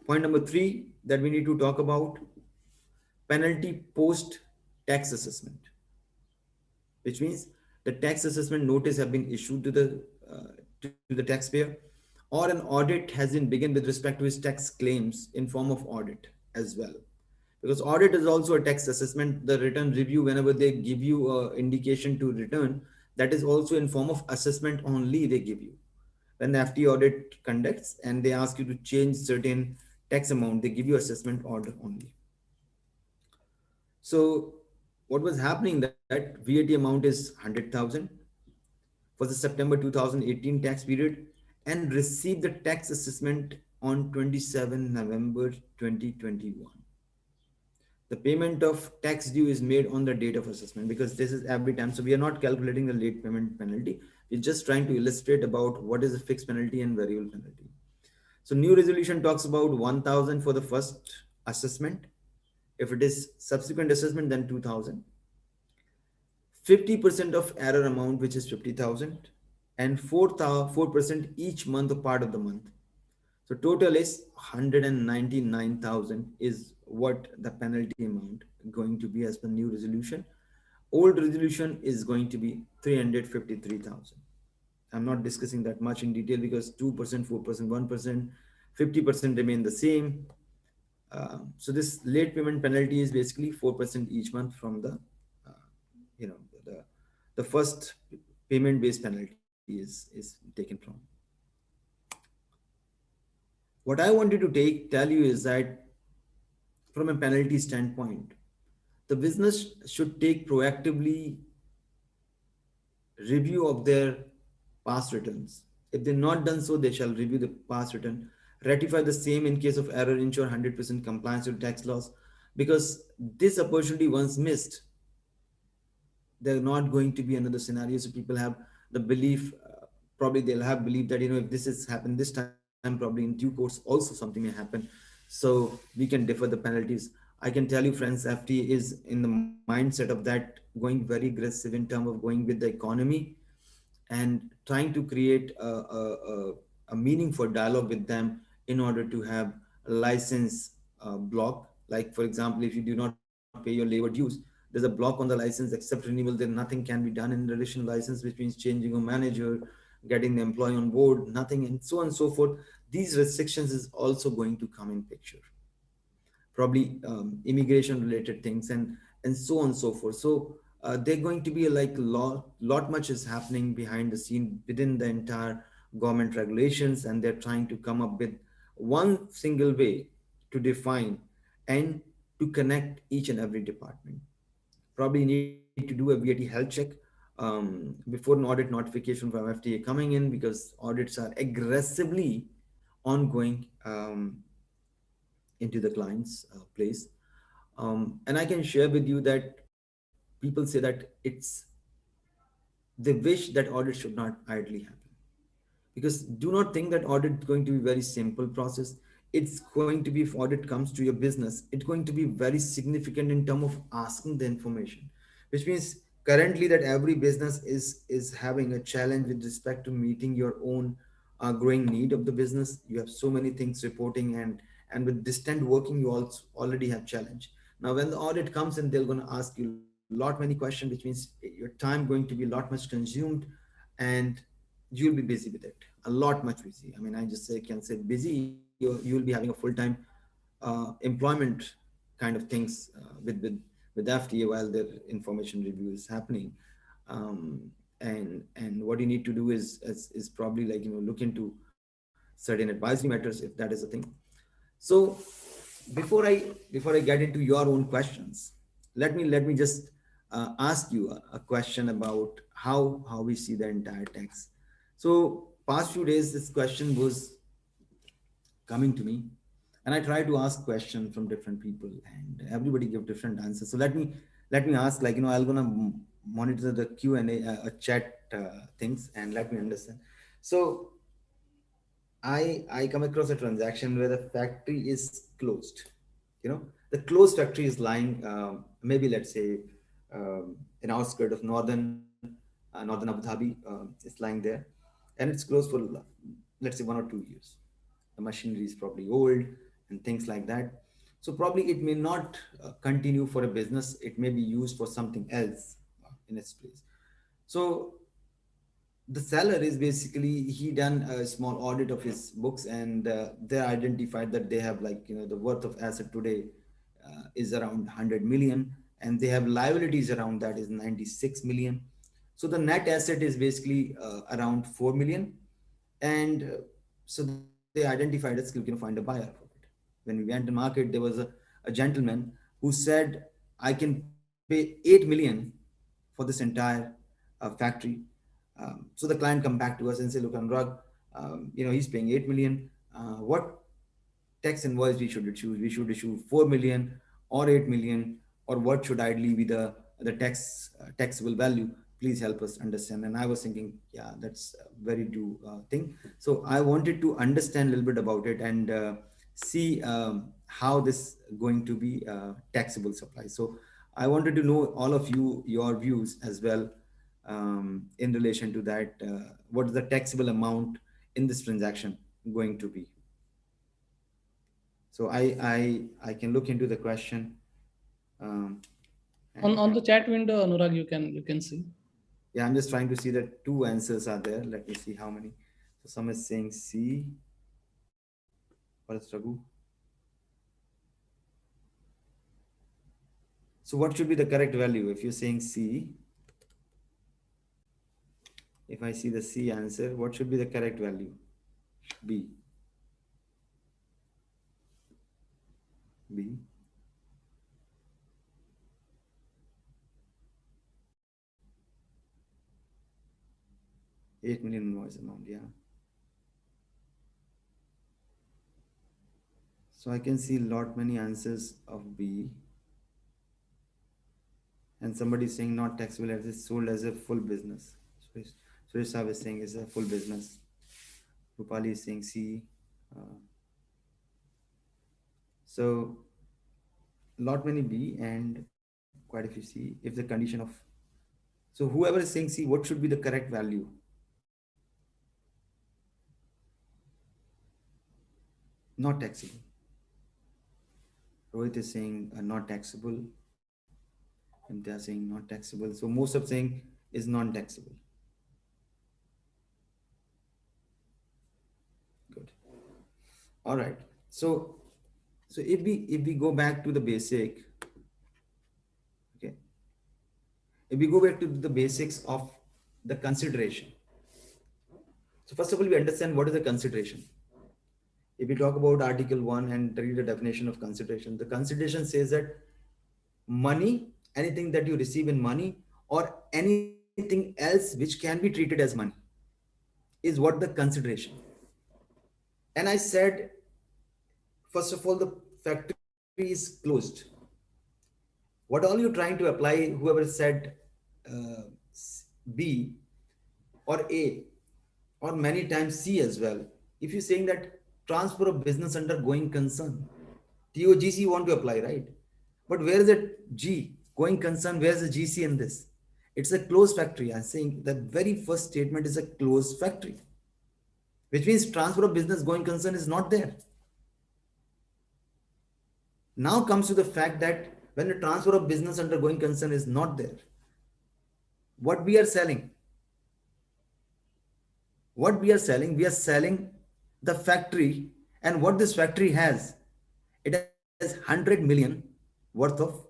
Point number three that we need to talk about, penalty post tax assessment, which means the tax assessment notice have been issued to the taxpayer, or an audit has been begun with respect to his tax claims in form of audit as well. Because audit is also a tax assessment. The return review, whenever they give you an indication to return, that is also in form of assessment only they give you. When the FT audit conducts and they ask you to change certain tax amount, they give you assessment order only. So what was happening, that VAT amount is 100,000 for the September 2018 tax period and received the tax assessment on 27 November 2021. The payment of tax due is made on the date of assessment because this is every time. So we are not calculating the late payment penalty. We're just trying to illustrate about what is a fixed penalty and variable penalty. So new resolution talks about 1,000 for the first assessment. If it is subsequent assessment, then 2,000. 50% of error amount, which is 50,000, and 4% each month, a part of the month. So total is 199,000 is what the penalty amount going to be as per new resolution. Old resolution is going to be 353,000. I'm not discussing that much in detail because 2%, 4%, 1%, 50% remain the same. So this late payment penalty is basically 4% each month from the, the first payment based penalty is taken from. What I wanted to tell you is that from a penalty standpoint, the business should take proactively review of their past returns. If they're not done so, they shall review the past return, ratify the same in case of error, ensure 100% compliance with tax laws, because this opportunity once missed, there's not going to be another scenario. So people have the belief, probably they'll have belief that, if this has happened this time, probably in due course also something may happen. So we can defer the penalties. I can tell you, friends, FT is in the mindset of that, going very aggressive in terms of going with the economy and trying to create a meaningful dialogue with them in order to have a license block. Like, for example, if you do not pay your labor dues, there's a block on the license, except renewal, then nothing can be done in relation license, which means changing a manager, getting the employee on board, nothing, and so on and so forth. These restrictions is also going to come in picture. Probably immigration related things and so on and so forth. So they're going to be like lot much is happening behind the scene within the entire government regulations, and they're trying to come up with one single way to define and to connect each and every department. Probably need to do a VAT health check before an audit notification from FTA coming in, because audits are aggressively ongoing into the client's place. And I can share with you that people say that they wish that audit should not idly happen. Because do not think that audit is going to be very simple process. It's going to be, if audit comes to your business, it's going to be very significant in terms of asking the information, which means currently that every business is having a challenge with respect to meeting your own growing need of the business. You have so many things reporting, and with distant working, you also already have challenge. Now, when the audit comes in, they're going to ask you a lot many questions, which means your time going to be a lot much consumed, and you'll be busy with it, a lot much busy. I mean, I just can say busy. You'll be having a full-time employment kind of things with FTA while their information review is happening. And what you need to do is probably like, look into certain advisory matters, if that is a thing. So before I get into your own questions, let me just ask you a question about how we see the entire tax. So past few days, this question was coming to me, and I try to ask questions from different people, and everybody give different answers. So let me ask, like, I'm gonna monitor the Q&A chat things, and let me understand. So I come across a transaction where the factory is closed. The closed factory is lying, maybe let's say in outskirts of northern Abu Dhabi. It's lying there, and it's closed for, let's say, 1 or 2 years. The machinery is probably old and things like that. So probably it may not continue for a business. It may be used for something else in its place. So the seller is basically, he done a small audit of his books, and they identified that they have, like, the worth of asset today is around 100 million, and they have liabilities around that is 96 million. So the net asset is basically around 4 million. And so they identified us, find a buyer for it. When we went to market, there was a gentleman who said, I can pay 8 million for this entire factory. So the client come back to us and say, look, Anurag, he's paying 8 million. What tax invoice we should issue? We should issue 4 million or 8 million, or what should ideally be the taxable value? Please help us understand. And I was thinking, yeah, that's a very due thing. So I wanted to understand a little bit about it and see how this going to be taxable supply. So I wanted to know all of you, your views as well in relation to that. What is the taxable amount in this transaction going to be? So I can look into the question. On the chat window, Anurag, you can see. Yeah, I'm just trying to see that 2 answers are there. Let me see how many. So some is saying C. What is Raghu? So what should be the correct value? If you're saying C, if I see the C answer, what should be the correct value? B. B. $8 million invoice amount, yeah. So I can see many answers of B. And somebody is saying not taxable as it's sold as a full business. So Suresh is saying it's a full business. Rupali is saying C. So many B and quite a few C. If the condition of, so whoever is saying C, what should be the correct value? Not taxable. Rohit is saying not taxable, and they are saying not taxable. So most of saying is non-taxable. Good. All right. So if we go back to the basic, okay. If we go back to the basics of the consideration. So first of all, we understand what is the consideration. If we talk about Article 1 and read the definition of consideration, the consideration says that money, anything that you receive in money or anything else which can be treated as money, is what the consideration. And I said, first of all, the factory is closed. What all you trying to apply, whoever said B or A, or many times C as well, if you're saying that transfer of business under going concern, TOGC you want to apply, right? But where is it G, going concern, where's the GC in this? It's a closed factory. I'm saying the very first statement is a closed factory, which means transfer of business going concern is not there. Now comes to the fact that when the transfer of business under going concern is not there, what we are selling? What we are selling the factory, and what this factory has, it has 100 million worth of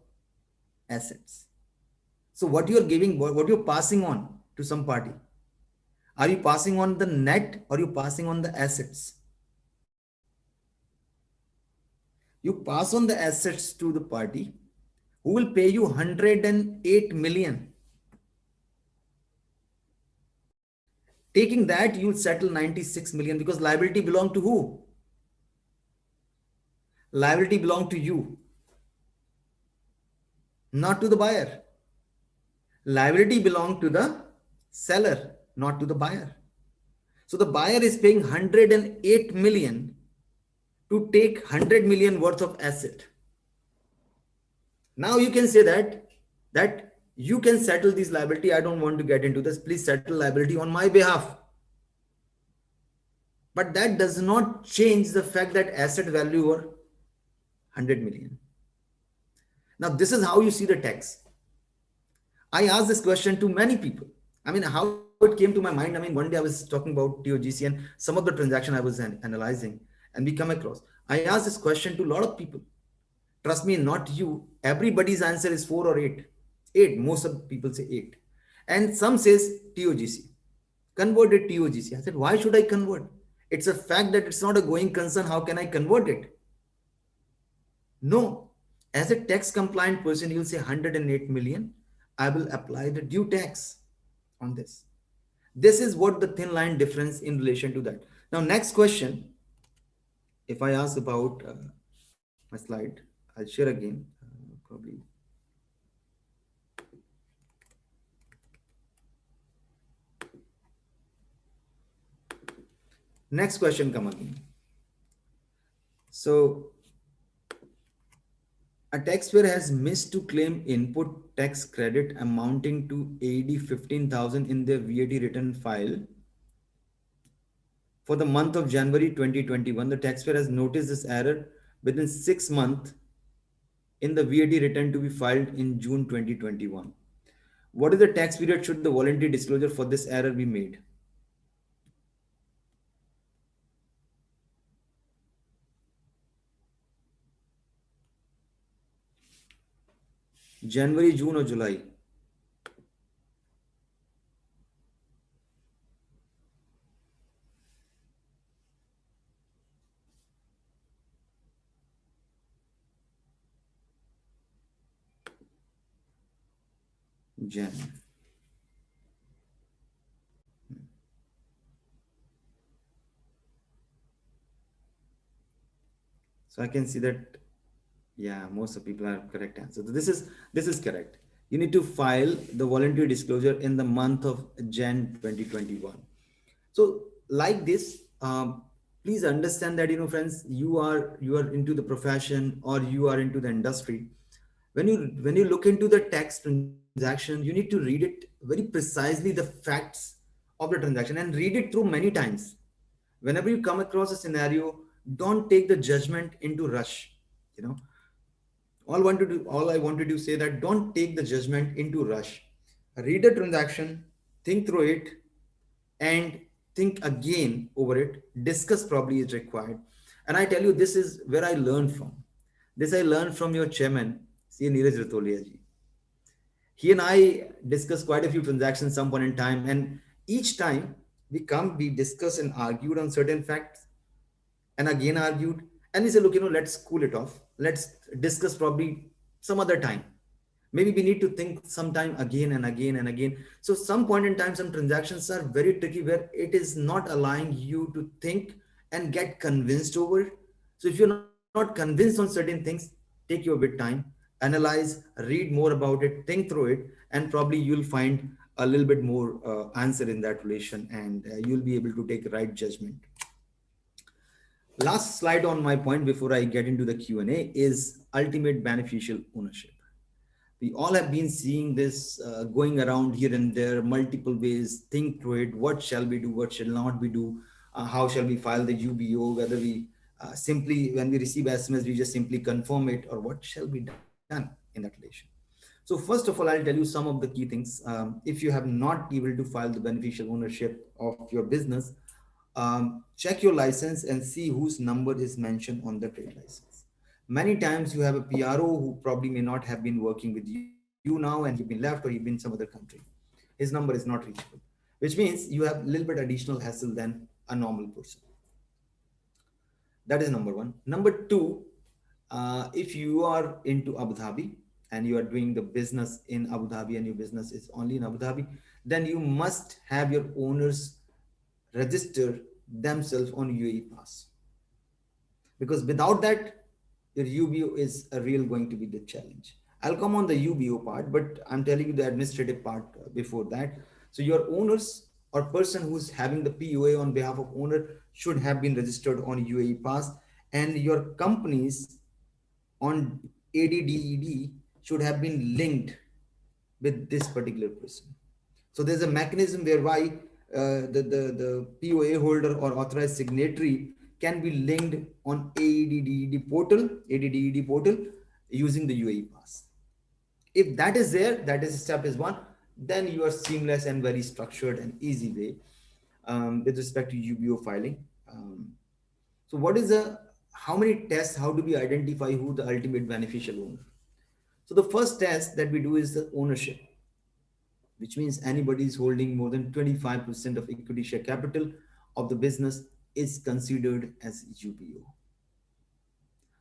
assets. So what you are giving, what you're passing on to some party, are you passing on the net or you passing on the assets? You pass on the assets to the party who will pay you 108 million. Taking that, you'll settle 96 million because liability belong to who? Liability belong to you, not to the buyer. Liability belong to the seller, not to the buyer. So the buyer is paying 108 million to take 100 million worth of asset. Now you can say that you can settle this liability. I don't want to get into this. Please settle liability on my behalf. But that does not change the fact that asset value were 100 million. Now this is how you see the tax. I asked this question to many people. I mean, how it came to my mind. I mean, one day I was talking about TOGC and some of the transaction I was analyzing, and we come across. I asked this question to a lot of people. Trust me, not you. Everybody's answer is 4 or 8. 8. Most of the people say 8. And some says TOGC. Converted TOGC. I said, why should I convert? It's a fact that it's not a going concern. How can I convert it? No. As a tax compliant person, you'll say 108 million. I will apply the due tax on this. This is what the thin line difference in relation to that. Now, next question. If I ask about my slide, I'll share again, probably. Next question come again. So a taxpayer has missed to claim input tax credit amounting to AED 15,000 in their VAT return file. For the month of January 2021, the taxpayer has noticed this error within 6 months in the VAT return to be filed in June 2021. What is the tax period should the voluntary disclosure for this error be made? January, June or July? Jan. So I can see that, yeah, most of the people are correct answer. So this is correct. You need to file the voluntary disclosure in the month of Jan 2021. So like this, please understand that, friends, you are into the profession or you are into the industry. When you look into the tax transaction, you need to read it very precisely, the facts of the transaction, and read it through many times. Whenever you come across a scenario, don't take the judgment into rush. All I wanted to say that don't take the judgment into rush. Read the transaction, think through it, and think again over it. Discuss probably is required. And I tell you, this is where I learned from. This I learned from your chairman, C. Neeraj Ratolia ji. He and I discussed quite a few transactions some point in time, and each time we discussed and argued on certain facts, and again argued, and we said, look, let's cool it off. Let's discuss probably some other time. Maybe we need to think sometime again and again and again. So some point in time, some transactions are very tricky where it is not allowing you to think and get convinced over it. So if you're not convinced on certain things, take your bit time, analyze, read more about it, think through it, and probably you'll find a little bit more answer in that relation, and you'll be able to take right judgment. Last slide on my point before I get into the Q&A is ultimate beneficial ownership. We all have been seeing this going around here and there, multiple ways, think through it. What shall we do? What shall not we do? How shall we file the UBO? Whether we simply, when we receive SMS, we just simply confirm it, or what shall be done in that relation? So first of all, I'll tell you some of the key things. If you have not able to file the beneficial ownership of your business, check your license and see whose number is mentioned on the trade license. Many times you have a PRO who probably may not have been working with you now, and you've been left, or you've been some other country. His number is not reachable, which means you have a little bit additional hassle than a normal person. That is number one. Number two, if you are into Abu Dhabi and you are doing the business in Abu Dhabi and your business is only in Abu Dhabi, then you must have your owners register themselves on UAE pass. Because without that, your UBO is a real going to be the challenge. I'll come on the UBO part, but I'm telling you the administrative part before that. So your owners or person who's having the POA on behalf of owner should have been registered on UAE pass, and your companies on ADDED should have been linked with this particular person. So there's a mechanism whereby the POA holder or authorized signatory can be linked on ADDED portal using the UAE pass. If that is there, that is step is one, then you are seamless and very structured and easy way with respect to UBO filing. So what is how many tests, how do we identify who the ultimate beneficial owner? So the first test that we do is the ownership, which means anybody is holding more than 25% of equity share capital of the business is considered as UBO.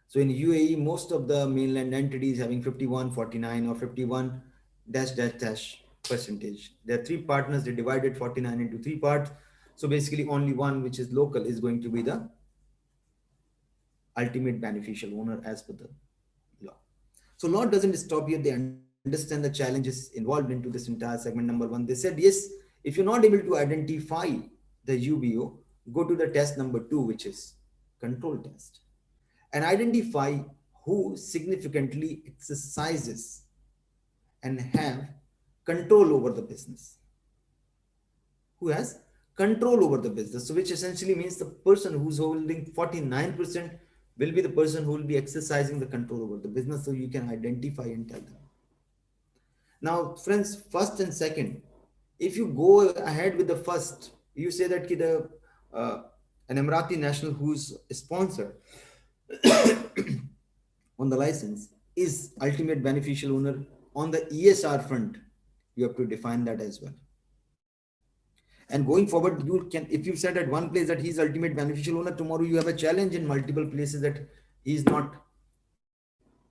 So in UAE, most of the mainland entities having 51, 49 or 51 dash percentage. There are three partners, they divided 49 into three parts. So basically only one, which is local, is going to be the ultimate beneficial owner as per the law. So law doesn't stop here. They understand the challenges involved into this entire segment. Number one, they said, yes, if you're not able to identify the UBO, go to the test number 2, which is control test, and identify who significantly exercises and have control over the business. Who has control over the business? So which essentially means the person who's holding 49% will be the person who will be exercising the control over the business. So you can identify and tell them. Now, friends, first and second, if you go ahead with the first, you say that an Emirati national who's a sponsor on the license is ultimate beneficial owner. On the ESR front, you have to define that as well. And going forward, you can, if you said at one place that he's ultimate beneficial owner, tomorrow you have a challenge in multiple places that he's not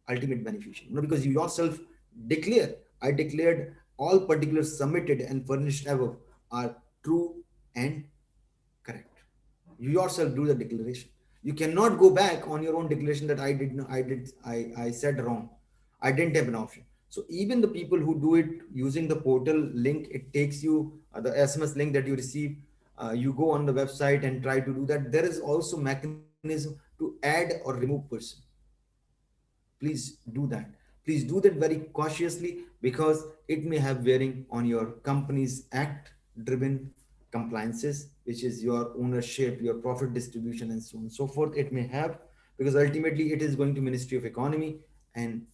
ultimate beneficial, because you yourself declare, I declared all particulars submitted and furnished above are true and correct. You yourself do the declaration. You cannot go back on your own declaration that I said wrong. I didn't have an option. So even the people who do it using the portal link, it takes you the SMS link that you receive. You go on the website and try to do that. There is also mechanism to add or remove person. Please do that. Please do that very cautiously, because it may have bearing on your company's act-driven compliances, which is your ownership, your profit distribution, and so on and so forth. It may have, because ultimately it is going to Ministry of Economy, and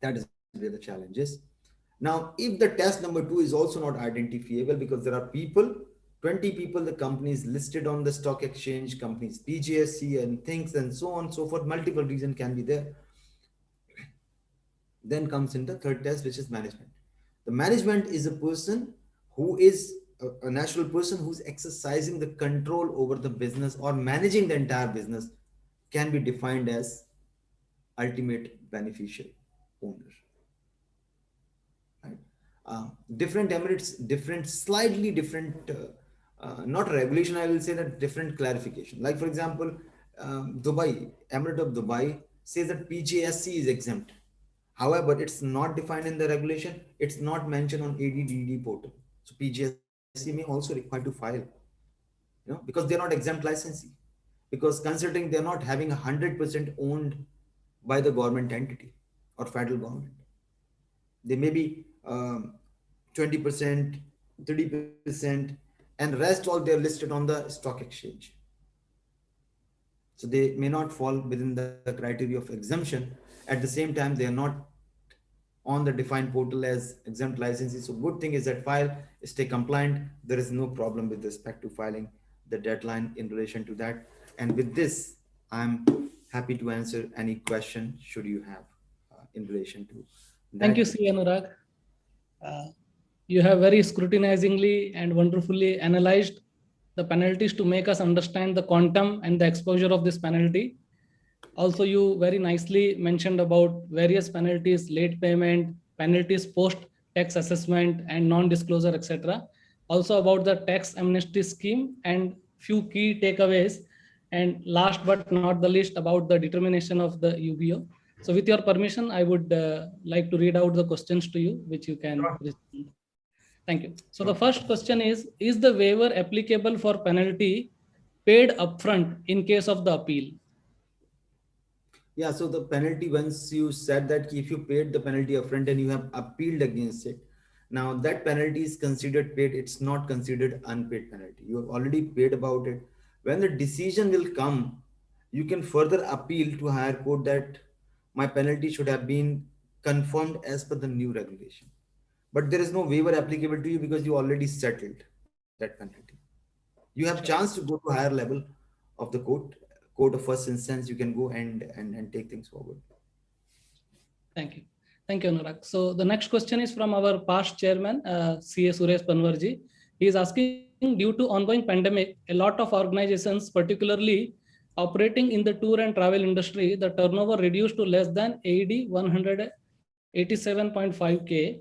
that is where the challenge is. Now, if the test number 2 is also not identifiable, because there are people, 20 people, the companies listed on the stock exchange, companies PJSC and things and so on and so forth, multiple reasons can be there. Then comes in the third test, which is management. The management is a person who is a natural person who's exercising the control over the business or managing the entire business, can be defined as ultimate beneficial owner. Right? Different Emirates, slightly different, not regulation, I will say that different clarification. Like for example, Dubai, Emirate of Dubai says that PJSC is exempt. However, it's not defined in the regulation. It's not mentioned on ADDED portal. So PJSC may also require to file, because they're not exempt licensee. Because considering they're not having 100% owned by the government entity or federal government. They may be 20%, 30%, and rest all they're listed on the stock exchange. So they may not fall within the criteria of exemption. At the same time, they are not on the defined portal as exempt licenses. So good thing is that file, stay compliant. There is no problem with respect to filing the deadline in relation to that. And with this, I'm happy to answer any question should you have in relation to that. Thank you, C. Anurag. You have very scrutinizingly and wonderfully analyzed the penalties to make us understand the quantum and the exposure of this penalty. Also, you very nicely mentioned about various penalties, late payment, penalties post tax assessment and non-disclosure, etc. Also about the tax amnesty scheme and few key takeaways. And last but not the least, about the determination of the UBO. So with your permission, I would like to read out the questions to you, which you can respond. Thank you. So the first question is the waiver applicable for penalty paid upfront in case of the appeal? Yeah, so the penalty, once you said that if you paid the penalty upfront and you have appealed against it, now that penalty is considered paid, it's not considered unpaid penalty. You have already paid about it. When the decision will come, you can further appeal to higher court that my penalty should have been confirmed as per the new regulation. But there is no waiver applicable to you because you already settled that penalty. You have chance to go to higher level of the court of first instance. You can go and take things forward. Thank you. Thank you, Anurag. So the next question is from our past chairman, CA Suresh Panwarji. He is asking, due to ongoing pandemic, a lot of organizations, particularly operating in the tour and travel industry, the turnover reduced to less than AED 187.5K.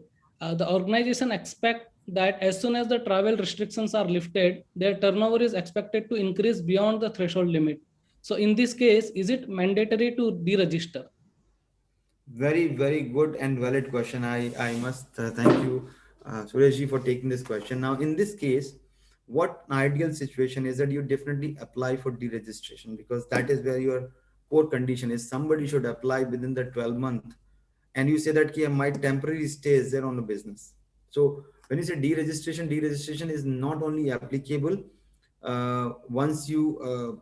The organization expect that as soon as the travel restrictions are lifted, their turnover is expected to increase beyond the threshold limit. So in this case, is it mandatory to deregister? Very, very good and valid question. I must thank you, Sureshji, for taking this question. Now, in this case, what an ideal situation is that you definitely apply for deregistration, because that is where your core condition is. Somebody should apply within the 12-month, and you say that my temporary stay is there on the business. So when you say deregistration is not only applicable once you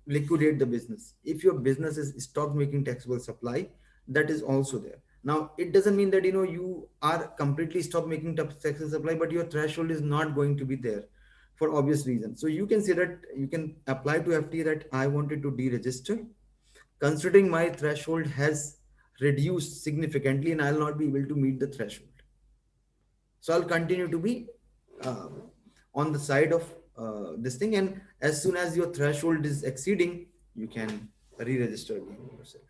liquidate the business. If your business is stopped making taxable supply, that is also there. Now, it doesn't mean that you are completely stopped making taxable supply, but your threshold is not going to be there for obvious reasons. So you can say that you can apply to FT that I wanted to deregister, considering my threshold has reduced significantly and I'll not be able to meet the threshold. So I'll continue to be on the side of this thing, and as soon as your threshold is exceeding, you can re-register again yourself.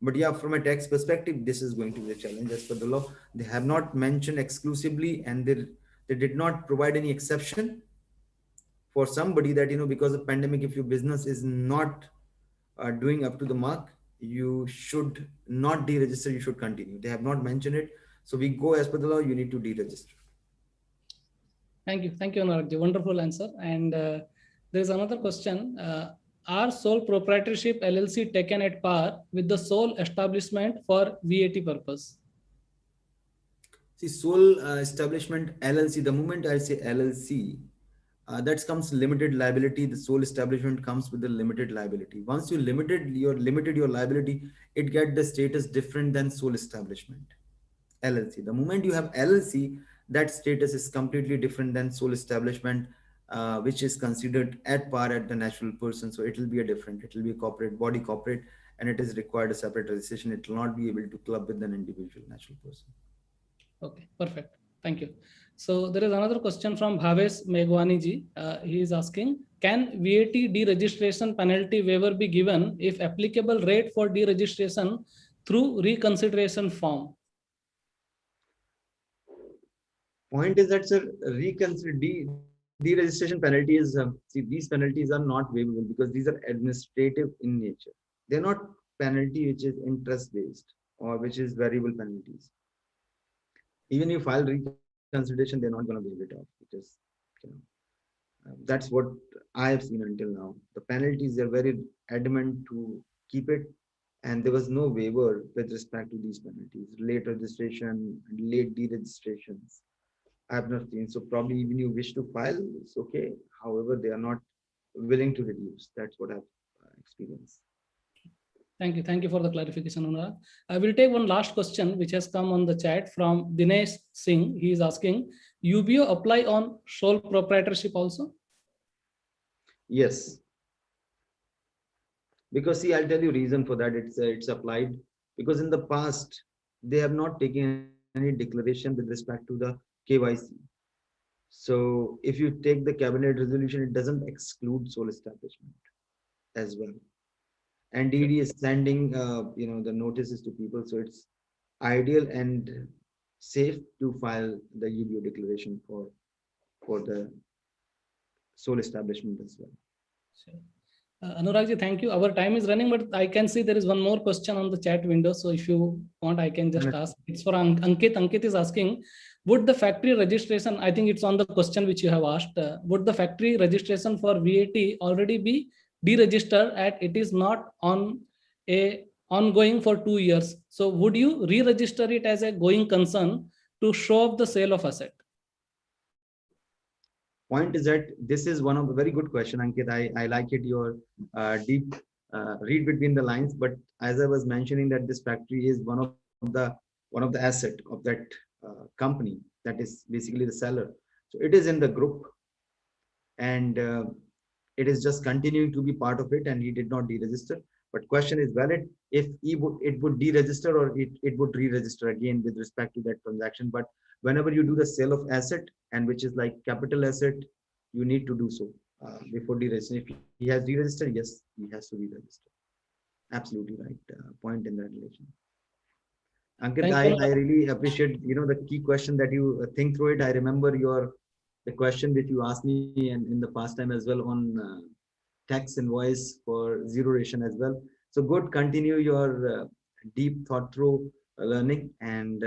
But yeah, from a tax perspective, this is going to be a challenge as per the law. They have not mentioned exclusively, and they did not provide any exception for somebody that, because of pandemic, if your business is not doing up to the mark, you should not deregister, you should continue. They have not mentioned it. So we go as per the law, you need to deregister. Thank you, Anurag. Wonderful answer. And there is another question. Are sole proprietorship LLC taken at par with the sole establishment for VAT purpose? See, sole establishment LLC, the moment I say LLC, that comes limited liability. The sole establishment comes with the limited liability. Once you limited your liability, it gets the status different than sole establishment LLC. The moment you have LLC, that status is completely different than sole establishment, which is considered at par at the natural person. So it will be it will be a corporate body corporate, and it is required a separate registration. It will not be able to club with an individual natural person. Okay, perfect. Thank you. So there is another question from Bhavesh Megwani ji. He is asking, can VAT deregistration penalty waiver be given if applicable rate for deregistration through reconsideration form? Point is that, sir, deregistration penalty is, see, these penalties are not waivable because these are administrative in nature. They're not penalty which is interest based or which is variable penalties. Even if you file reconsideration, they're not going to waive it off because that's what I have seen until now. The penalties, they're very adamant to keep it and there was no waiver with respect to these penalties. Late registration, late deregistrations, I have not seen. So probably even you wish to file, it's okay. However, they are not willing to reduce. That's what I've experienced. Thank you. Thank you for the clarification, Anurag. I will take one last question, which has come on the chat from Dinesh Singh. He is asking, UBO apply on sole proprietorship also? Yes. Because see, I'll tell you reason for that. It's applied because in the past, they have not taken any declaration with respect to the KYC. So if you take the cabinet resolution, it doesn't exclude sole establishment as well. And DD is sending, the notices to people. So it's ideal and safe to file the UBO declaration for the sole establishment as well. Sure. Anuragji, thank you. Our time is running, but I can see there is one more question on the chat window. So if you want, I can just ask. It's for Ankit. Ankit is asking, would the factory registration, I think it's on the question which you have asked, would the factory registration for VAT already be deregistered at it is not on a ongoing for 2 years? So would you re-register it as a going concern to show off the sale of asset? Point is that this is one of the very good question, Ankit. I like it, your deep read between the lines. But as I was mentioning, that this factory is one of the asset of that company, that is basically the seller. So it is in the group, and it is just continuing to be part of it, and he did not deregister. But question is valid if it would deregister or it would re-register again with respect to that transaction. But whenever you do the sale of asset, and which is like capital asset, you need to do so before deregistration. If he has deregistered, yes, he has to re-register. Absolutely right point in that relation. Ankit, I really appreciate the key question that you think through it. I remember the question that you asked me and in the past time as well on tax invoice for zero ration as well. So good, continue your deep thought through learning, and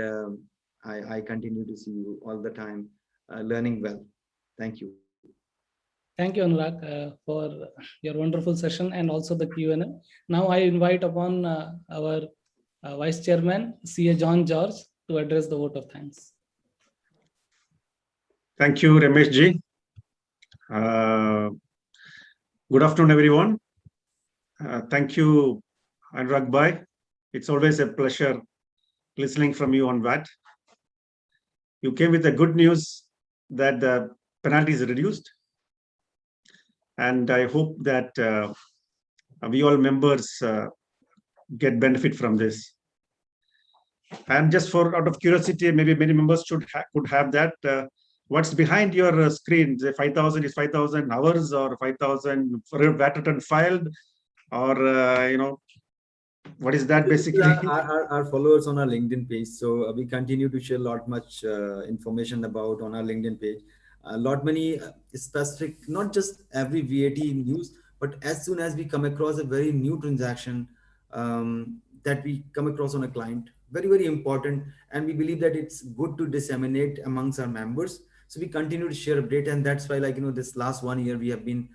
I continue to see you all the time learning well. Thank you. Thank you, Anurag, for your wonderful session and also the Q&A. Now I invite upon our Vice Chairman, CA John George, to address the vote of thanks. Thank you, Ramesh ji. Good afternoon, everyone. Thank you, Anurag Bhai. It's always a pleasure listening from you on VAT. You came with the good news that the penalty is reduced. And I hope that we all members get benefit from this. And just out of curiosity, maybe many members could have that. What's behind your screen? The 5,000 is 5,000 hours or 5,000 for VAT return filed, or what is that basically? Our followers on our LinkedIn page. So we continue to share much information about on our LinkedIn page. Many specific, not just every VAT news, but as soon as we come across a very new transaction that we come across on a client, very, very important. And we believe that it's good to disseminate amongst our members. So we continue to share update. And that's why, this last 1 year, we have been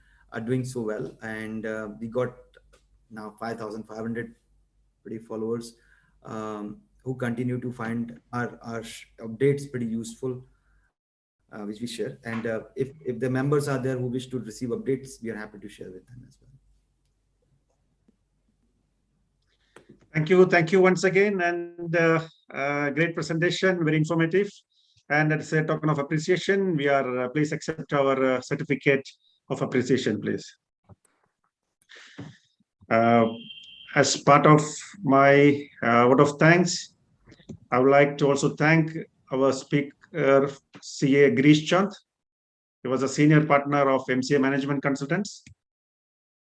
doing so well. And we got now 5,500 pretty followers who continue to find our updates pretty useful, which we share. And if the members are there who wish to receive updates, we are happy to share with them as well. Thank you once again, and great presentation, very informative. And as a token of appreciation, we are please accept our certificate of appreciation, please. As part of my vote of thanks, I would like to also thank our speaker, CA Girish Chand. He was a senior partner of MCA Management Consultants.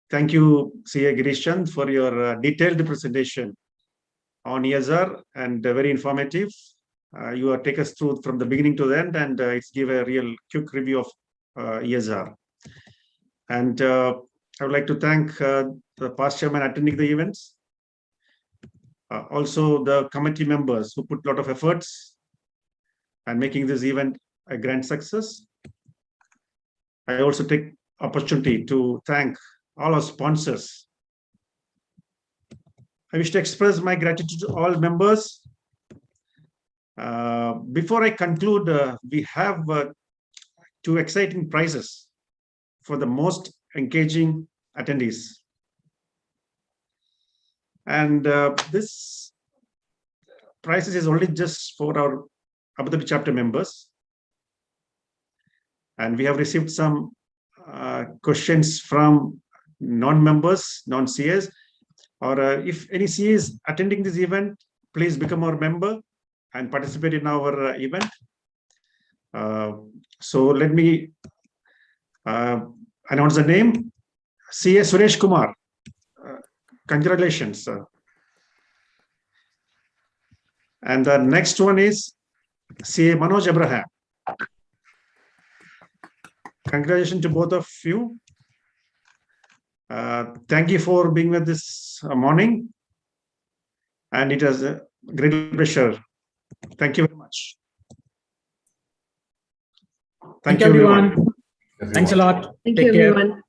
Thank you, CA Girish Chand, for your detailed presentation on ESR, and very informative. You take us through from the beginning to the end, and it's give a real quick review of ESR. And I would like to thank the past chairman attending the events. Also the committee members who put a lot of efforts and making this event a grand success. I also take opportunity to thank all our sponsors I wish to express my gratitude to all members. Before I conclude, we have 2 exciting prizes for the most engaging attendees. And this prize is only just for our Abu Dhabi chapter members. And we have received some questions from non-members, non-CAs, or if any CA is attending this event, please become our member and participate in our event. So let me announce the name. CA Suresh Kumar. Congratulations, sir. And the next one is CA Manoj Abraham. Congratulations to both of you. Thank you for being with this morning. And it was a great pleasure. Thank you very much. Thank you, everyone. Thanks a lot. Thank Take you, care. everyone.